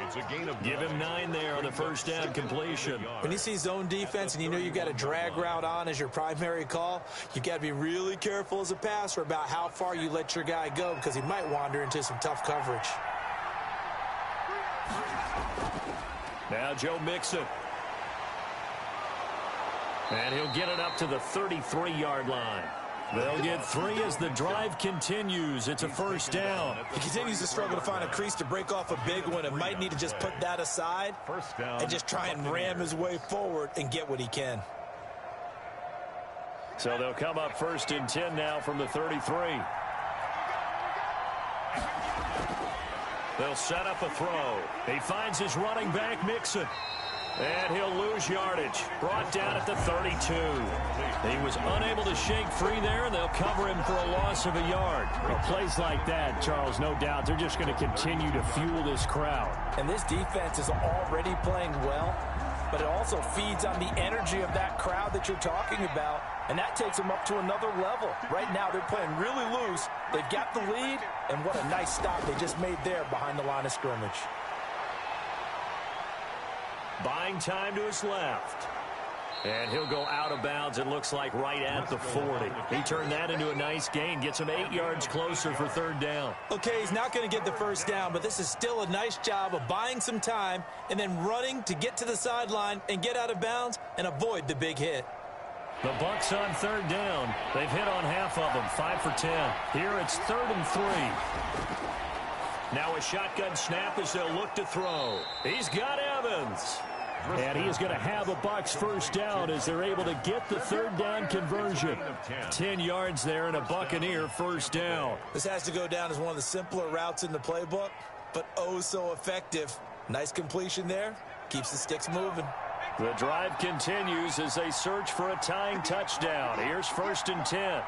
Give him 9 there on the 1st down completion. When you see zone defense and you know you've got a drag route on as your primary call, you've got to be really careful as a passer about how far you let your guy go because he might wander into some tough coverage. Now Joe Mixon. And he'll get it up to the 33-yard line. They'll get 3 as the drive continues. It's a first down. He continues to struggle to find a crease to break off a big one and might need to just put that aside and just try and ram his way forward and get what he can. So they'll come up 1st and 10 now from the 33. They'll set up a throw. He finds his running back, Mixon. And he'll lose yardage. Brought down at the 32. He was unable to shake free there, and they'll cover him for a loss of a yard. Well, plays like that, Charles, no doubt, they're just going to continue to fuel this crowd. And this defense is already playing well, but it also feeds on the energy of that crowd that you're talking about, and that takes them up to another level. Right now, they're playing really loose. They've got the lead, and what a nice stop they just made there behind the line of scrimmage. Buying time to his left. And he'll go out of bounds, it looks like, right at the 40. He turned that into a nice gain, gets him 8 yards closer for 3rd down. Okay, he's not going to get the first down, but this is still a nice job of buying some time and then running to get to the sideline and get out of bounds and avoid the big hit. The Bucs on 3rd down. They've hit on half of them, 5 for 10. Here it's 3rd and 3. Now a shotgun snap as they'll look to throw. He's got Evans. And he is going to have a Bucs first down as they're able to get the 3rd down conversion. 10 yards there and a Buccaneer first down. This has to go down as one of the simpler routes in the playbook, but oh so effective. Nice completion there. Keeps the sticks moving. The drive continues as they search for a tying touchdown. Here's 1st and 10.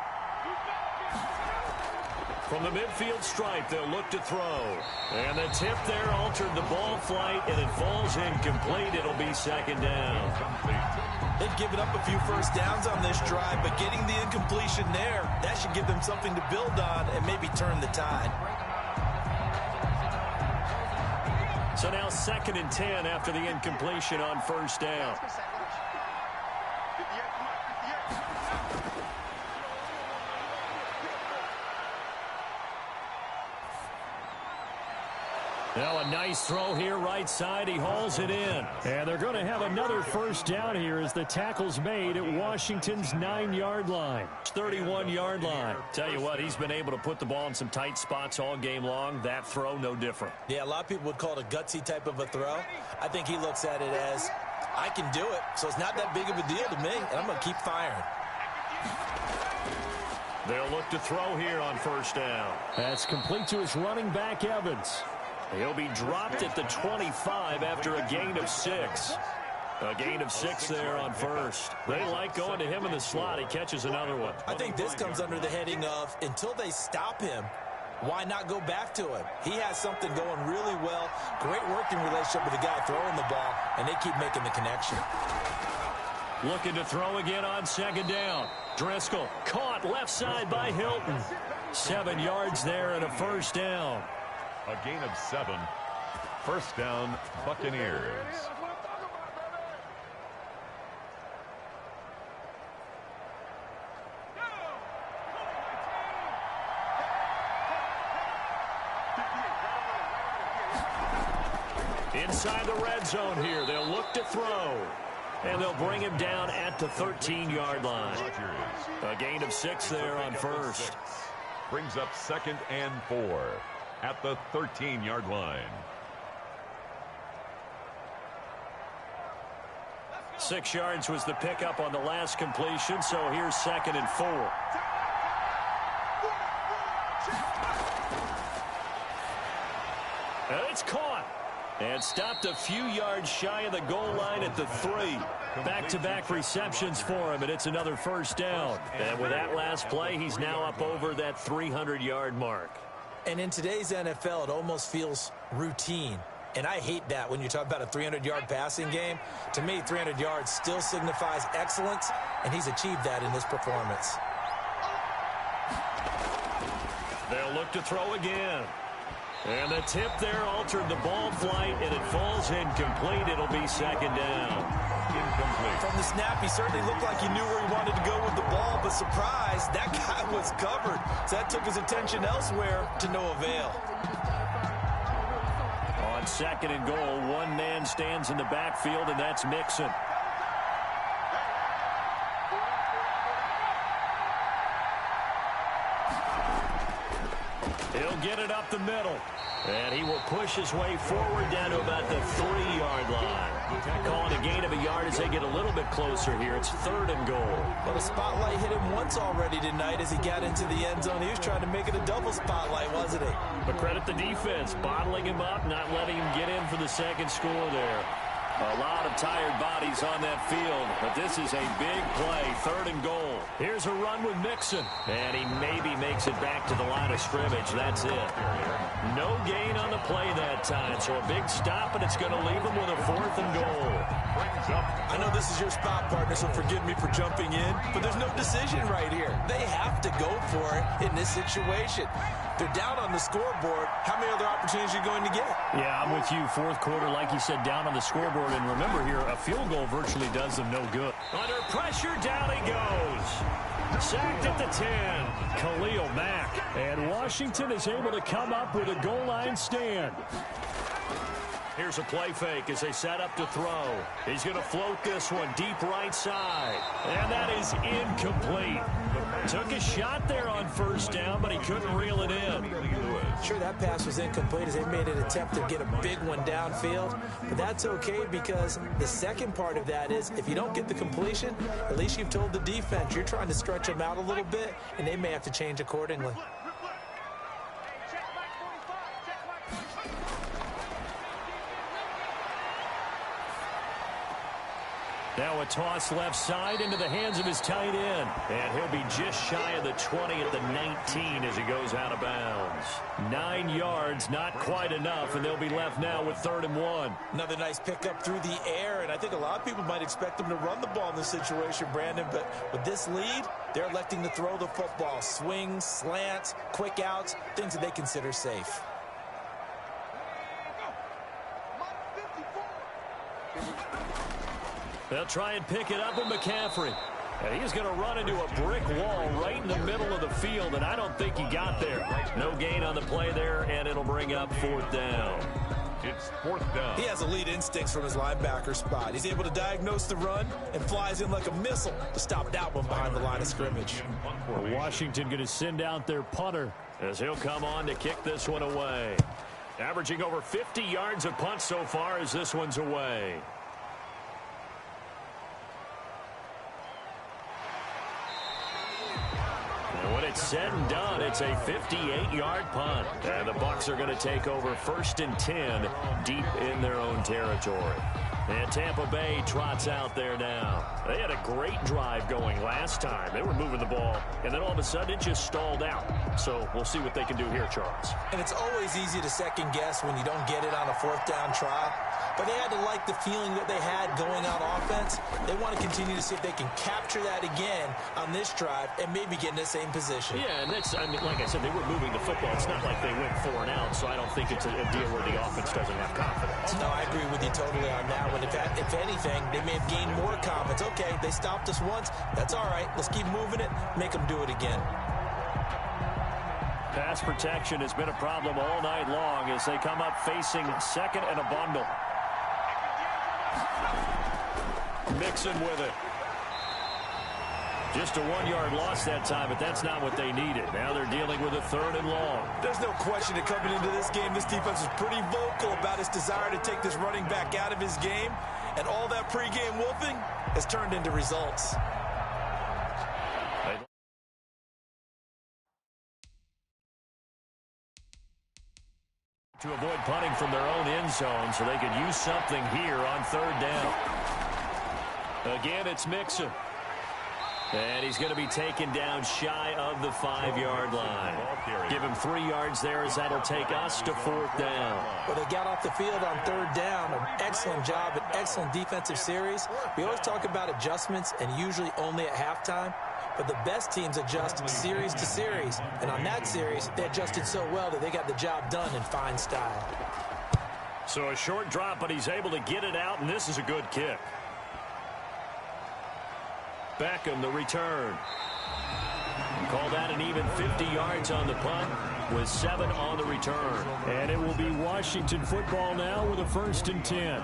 From the midfield stripe, they'll look to throw. And the tip there altered the ball flight, and it falls incomplete. It'll be 2nd down. They've given up a few first downs on this drive, but getting the incompletion there, that should give them something to build on and maybe turn the tide. So now 2nd and 10 after the incompletion on 1st down. Now a nice throw here right side. He hauls it in. And they're going to have another first down here as the tackle's made at Washington's 9-yard line. 31-yard line. Tell you what, he's been able to put the ball in some tight spots all game long. That throw, no different. Yeah, a lot of people would call it a gutsy type of a throw. I think he looks at it as, I can do it, so it's not that big of a deal to me, and I'm going to keep firing. They'll look to throw here on 1st down. That's complete to his running back, Evans. He'll be dropped at the 25 after a gain of 6. A gain of 6 there on 1st. They like going to him in the slot. He catches another one. I think this comes under the heading of, until they stop him, why not go back to him? He has something going really well. Great working relationship with the guy throwing the ball, and they keep making the connection. Looking to throw again on 2nd down. Driscoll caught left side by Hilton. 7 yards there and a first down. A gain of 7. First down, Buccaneers. Inside the red zone here. They'll look to throw. And they'll bring him down at the 13-yard line. A gain of 6 there on 1st. Brings up 2nd and 4 at the 13-yard line. 6 yards was the pickup on the last completion, so here's 2nd and 4. And it's caught. And stopped a few yards shy of the goal line at the 3. Back-to-back receptions for him, and it's another first down. And with that last play, he's now up over that 300-yard mark. And in today's NFL, it almost feels routine. And I hate that when you talk about a 300-yard passing game. To me, 300 yards still signifies excellence, and he's achieved that in this performance. They'll look to throw again. And the tip there altered the ball flight, and it falls incomplete. It'll be 2nd down. Incomplete. From the snap, he certainly looked like he knew where he wanted to go with the ball, but surprise, that guy was covered. So that took his attention elsewhere to no avail. On 2nd and goal, one man stands in the backfield, and that's Mixon. He'll get it up the middle. And he will push his way forward down to about the 3-yard line. Calling a gain of a yard as they get a little bit closer here. It's 3rd and goal. Well, the spotlight hit him once already tonight as he got into the end zone. He was trying to make it a double spotlight, wasn't he? But credit the defense, bottling him up, not letting him get in for the second score there. A lot of tired bodies on that field, but this is a big play, 3rd and goal. Here's a run with Mixon, and he maybe makes it back to the line of scrimmage. That's it. No gain on the play that time, so a big stop, and it's going to leave him with a 4th and goal. I know this is your spot, partner, so forgive me for jumping in, but there's no decision right here. They have to go for it in this situation. They're down on the scoreboard. How many other opportunities are you going to get? Yeah, I'm with you. 4th quarter, like you said, down on the scoreboard. And remember here, a field goal virtually does them no good. Under pressure, down he goes. Sacked at the 10. Khalil Mack. And Washington is able to come up with a goal line stand. Here's a play fake as they set up to throw. He's going to float this one deep right side. And that is incomplete. Took a shot there on 1st down, but he couldn't reel it in. Sure, that pass was incomplete as they made an attempt to get a big one downfield. But that's okay because the second part of that is if you don't get the completion, at least you've told the defense you're trying to stretch them out a little bit, and they may have to change accordingly. Now a toss left side into the hands of his tight end. And he'll be just shy of the 20 at the 19 as he goes out of bounds. 9 yards, not quite enough, and they'll be left now with 3rd and 1. Another nice pickup through the air, and I think a lot of people might expect them to run the ball in this situation, Brandon, but with this lead, they're electing to throw the football. Swings, slants, quick outs, things that they consider safe. They'll try and pick it up with McCaffrey. And he's going to run into a brick wall right in the middle of the field, and I don't think he got there. No gain on the play there, and it'll bring up 4th down. It's 4th down. He has elite instincts from his linebacker spot. He's able to diagnose the run and flies in like a missile to stop that one behind the line of scrimmage. Washington going to send out their punter as he'll come on to kick this one away. Averaging over 50 yards a punt so far as this one's away. When it's said and done, it's a 58-yard punt. And the Bucs are going to take over 1st and 10 deep in their own territory. And Tampa Bay trots out there now. They had a great drive going last time. They were moving the ball, and then all of a sudden it just stalled out. So we'll see what they can do here, Charles. And it's always easy to second guess when you don't get it on a 4th down try. But they had to like the feeling that they had going on offense. They want to continue to see if they can capture that again on this drive and maybe get in the same position. Yeah, and that's, I mean, like I said, they were moving the football. It's not like they went 4 and out, so I don't think it's a deal where the offense doesn't have confidence. No, I agree with you totally on that one. If anything, they may have gained more confidence. Okay, they stopped us once. That's all right. Let's keep moving it. Make them do it again. Pass protection has been a problem all night long as they come up facing 2nd and a bundle. Mixon with it. Just a 1-yard loss that time, but that's not what they needed. Now they're dealing with a 3rd and long. There's no question that coming into this game, this defense is pretty vocal about its desire to take this running back out of his game, and all that pregame wolfing has turned into results. To avoid punting from their own end zone so they could use something here on 3rd down. Again, it's Mixon. And he's going to be taken down shy of the 5-yard line. Give him 3 yards there as that'll take us to 4th down. Well, they got off the field on 3rd down. An excellent job, an excellent defensive series. We always talk about adjustments and usually only at halftime. But the best teams adjust series to series. And on that series, they adjusted so well that they got the job done in fine style. So a short drop, but he's able to get it out, and this is a good kick. Beckham, the return. Call that an even 50 yards on the punt with 7 on the return. And it will be Washington football now with a 1st and 10.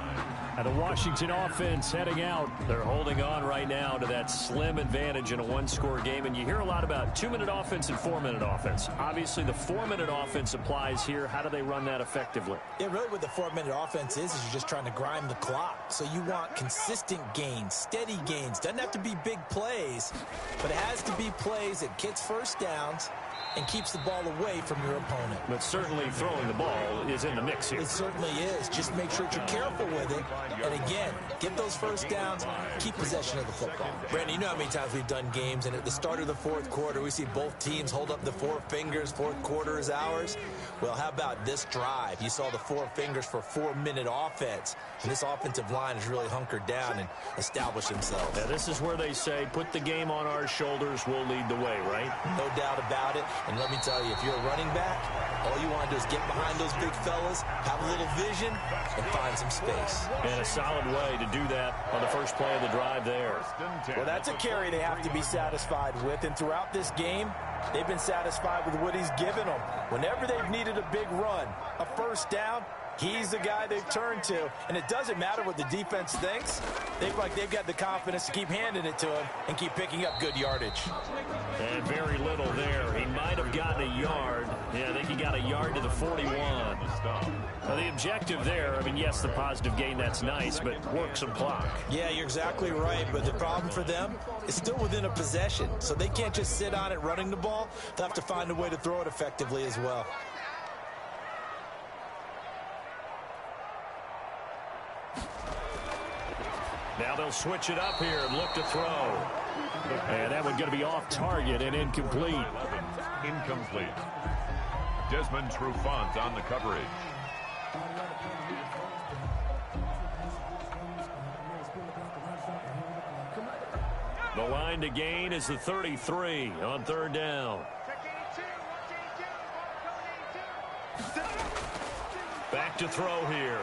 And the Washington offense heading out. They're holding on right now to that slim advantage in a one-score game. And you hear a lot about 2-minute offense and 4-minute offense. Obviously, the 4-minute offense applies here. How do they run that effectively? Yeah, really what the 4-minute offense is you're just trying to grind the clock. So you want consistent gains, steady gains. Doesn't have to be big plays, but it has to be plays that gets first downs and keeps the ball away from your opponent. But certainly throwing the ball is in the mix here. It certainly is. Just make sure that you're careful with it. And again, get those first downs, keep possession of the football. Brandon, you know how many times we've done games, and at the start of the fourth quarter, we see both teams hold up the four fingers, fourth quarter is ours. Well, how about this drive? You saw the four fingers for 4-minute offense. And this offensive line has really hunkered down and established themselves. Now, this is where they say, put the game on our shoulders, we'll lead the way, right? No doubt about it. And let me tell you, if you're a running back, all you want to do is get behind those big fellas, have a little vision, and find some space. And a solid way to do that on the first play of the drive there. Well, that's a carry they have to be satisfied with. And throughout this game, they've been satisfied with what he's given them. Whenever they've needed a big run, a first down, he's the guy they've turned to. And it doesn't matter what the defense thinks. They feel like they've got the confidence to keep handing it to him and keep picking up good yardage. And very little there. He might have gotten a yard. Yeah, I think he got a yard to the 41. Now, the objective there, I mean, yes, the positive gain, that's nice, but work some clock. Yeah, you're exactly right. But the problem for them is still within a possession. So they can't just sit on it running the ball. They'll have to find a way to throw it effectively as well. Now they'll switch it up here and look to throw. And that one's going to be off target and incomplete. Incomplete. Desmond Trufant on the coverage. The line to gain is the 33 on third down. Back to throw here.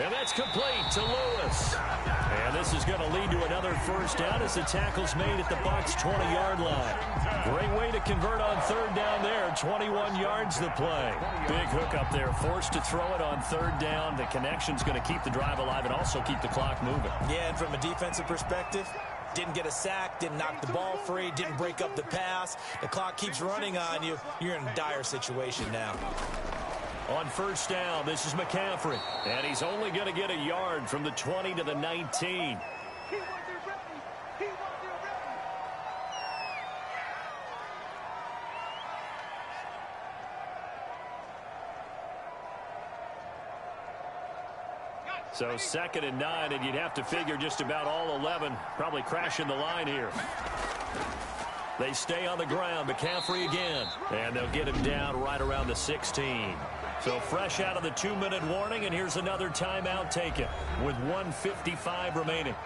And that's complete to Lewis. And this is going to lead to another first down as the tackle's made at the Bucs' 20-yard line. Great way to convert on third down there. 21 yards the play. Big hook up there. Forced to throw it on third down. The connection's going to keep the drive alive and also keep the clock moving. Yeah, and from a defensive perspective, didn't get a sack, didn't knock the ball free, didn't break up the pass. The clock keeps running on you. You're in a dire situation now. On first down, this is McCaffrey. And he's only going to get a yard from the 20 to the 19. So 2nd and 9, and you'd have to figure just about all 11 probably crashing the line here. They stay on the ground. McCaffrey again. And they'll get him down right around the 16. So fresh out of the 2-minute warning, and here's another timeout taken with 1:55 remaining.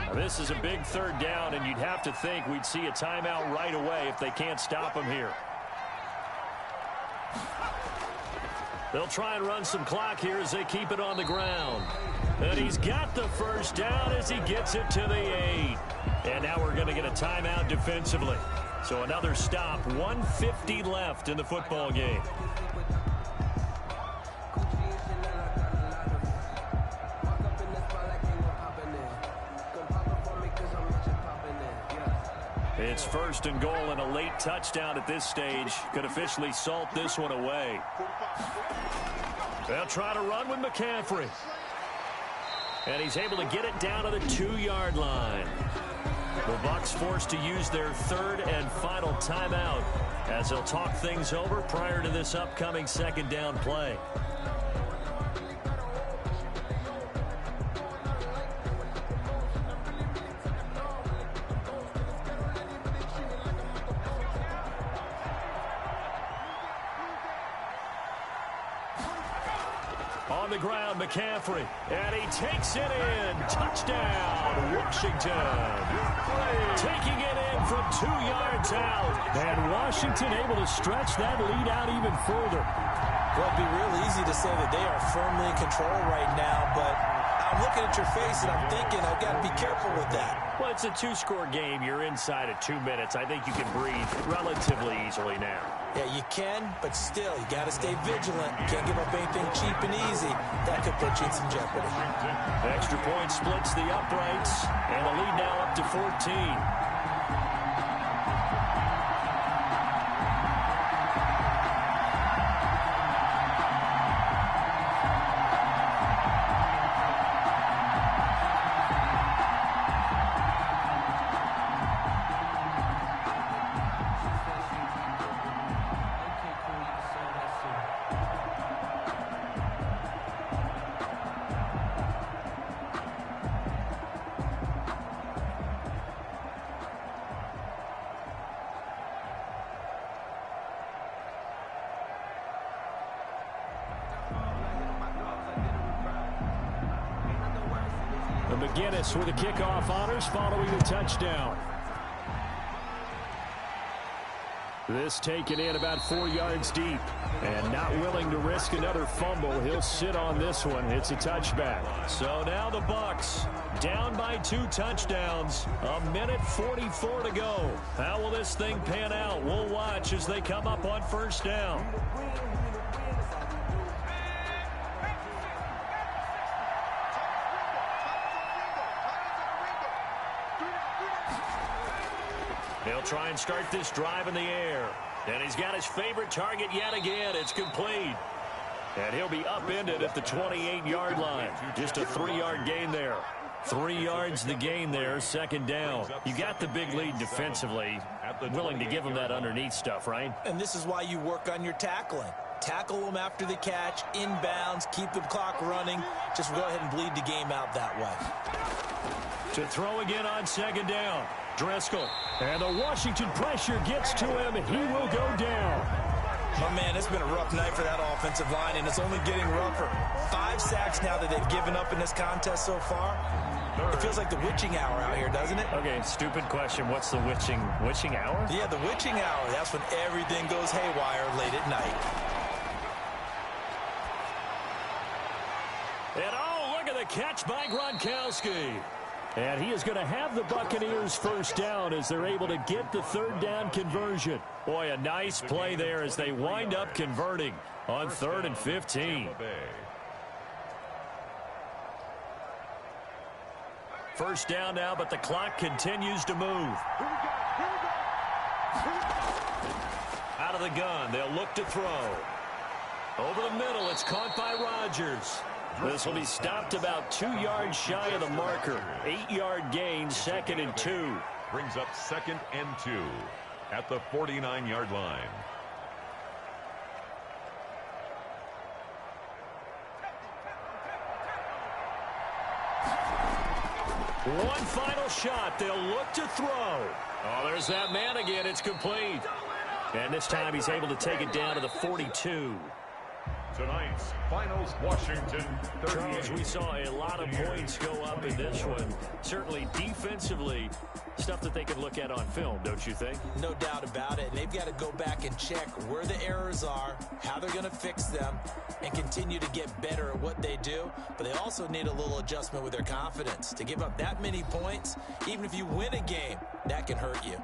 Now, this is a big third down, and you'd have to think we'd see a timeout right away if they can't stop him here. They'll try and run some clock here as they keep it on the ground. And he's got the first down as he gets it to the 8. And now we're going to get a timeout defensively. So another stop, 1:50 left in the football game. It's 1st and goal, and a late touchdown at this stage could officially salt this one away. They'll try to run with McCaffrey. And he's able to get it down to the 2-yard line. The Bucs forced to use their 3rd and final timeout as they'll talk things over prior to this upcoming 2nd down play. On the ground, McCaffrey, and he takes it in. Touchdown, Washington. Taking it in from 2 yards out. And Washington able to stretch that lead out even further. Well, it'd be real easy to say that they are firmly in control right now, but I'm looking at your face, and I'm thinking I've got to be careful with that. Well, it's a two-score game. You're inside of 2 minutes. I think you can breathe relatively easily now. Yeah, you can, but still, you got to stay vigilant. You can't give up anything cheap and easy. That could put you in some jeopardy. Extra point splits the uprights, and the lead now up to 14. McGinnis with the kickoff honors following the touchdown. This taken in about 4 yards deep. And not willing to risk another fumble. He'll sit on this one. It's a touchback. So now the Bucs down by 2 touchdowns. 1:44 to go. How will this thing pan out? We'll watch as they come up on first down. He'll try and start this drive in the air. And he's got his favorite target yet again. It's complete. And he'll be upended at the 28-yard line. Just a 3-yard gain there. 3 yards the gain there, second down. You got the big lead defensively. Willing to give him that underneath stuff, right? And this is why you work on your tackling. Tackle them after the catch, inbounds, keep the clock running. Just go ahead and bleed the game out that way. To throw again on second down. Driscoll. And the Washington pressure gets to him, and he will go down. Oh, man, it's been a rough night for that offensive line, and it's only getting rougher. 5 sacks now that they've given up in this contest so far. It feels like the witching hour out here, doesn't it? Okay, stupid question. What's the witching hour? Yeah, the witching hour. That's when everything goes haywire late at night. And oh, look at the catch by Gronkowski. And he is going to have the Buccaneers first down as they're able to get the third down conversion. Boy, a nice play there as they wind up converting on 3rd and 15. First down now, but the clock continues to move. Out of the gun, they'll look to throw. Over the middle, it's caught by Rodgers. This will be stopped about 2 yards shy of the marker. 8-yard gain, 2nd and 2. Brings up 2nd and 2 at the 49-yard line. One final shot. They'll look to throw. Oh, there's that man again. It's complete. And this time he's able to take it down to the 42. Tonight's finals, Washington 38. Charles, we saw a lot of points go up in this one. Certainly defensively, stuff that they could look at on film, don't you think? No doubt about it. And they've got to go back and check where the errors are, how they're going to fix them, and continue to get better at what they do. But they also need a little adjustment with their confidence. To give up that many points, even if you win a game, that can hurt you.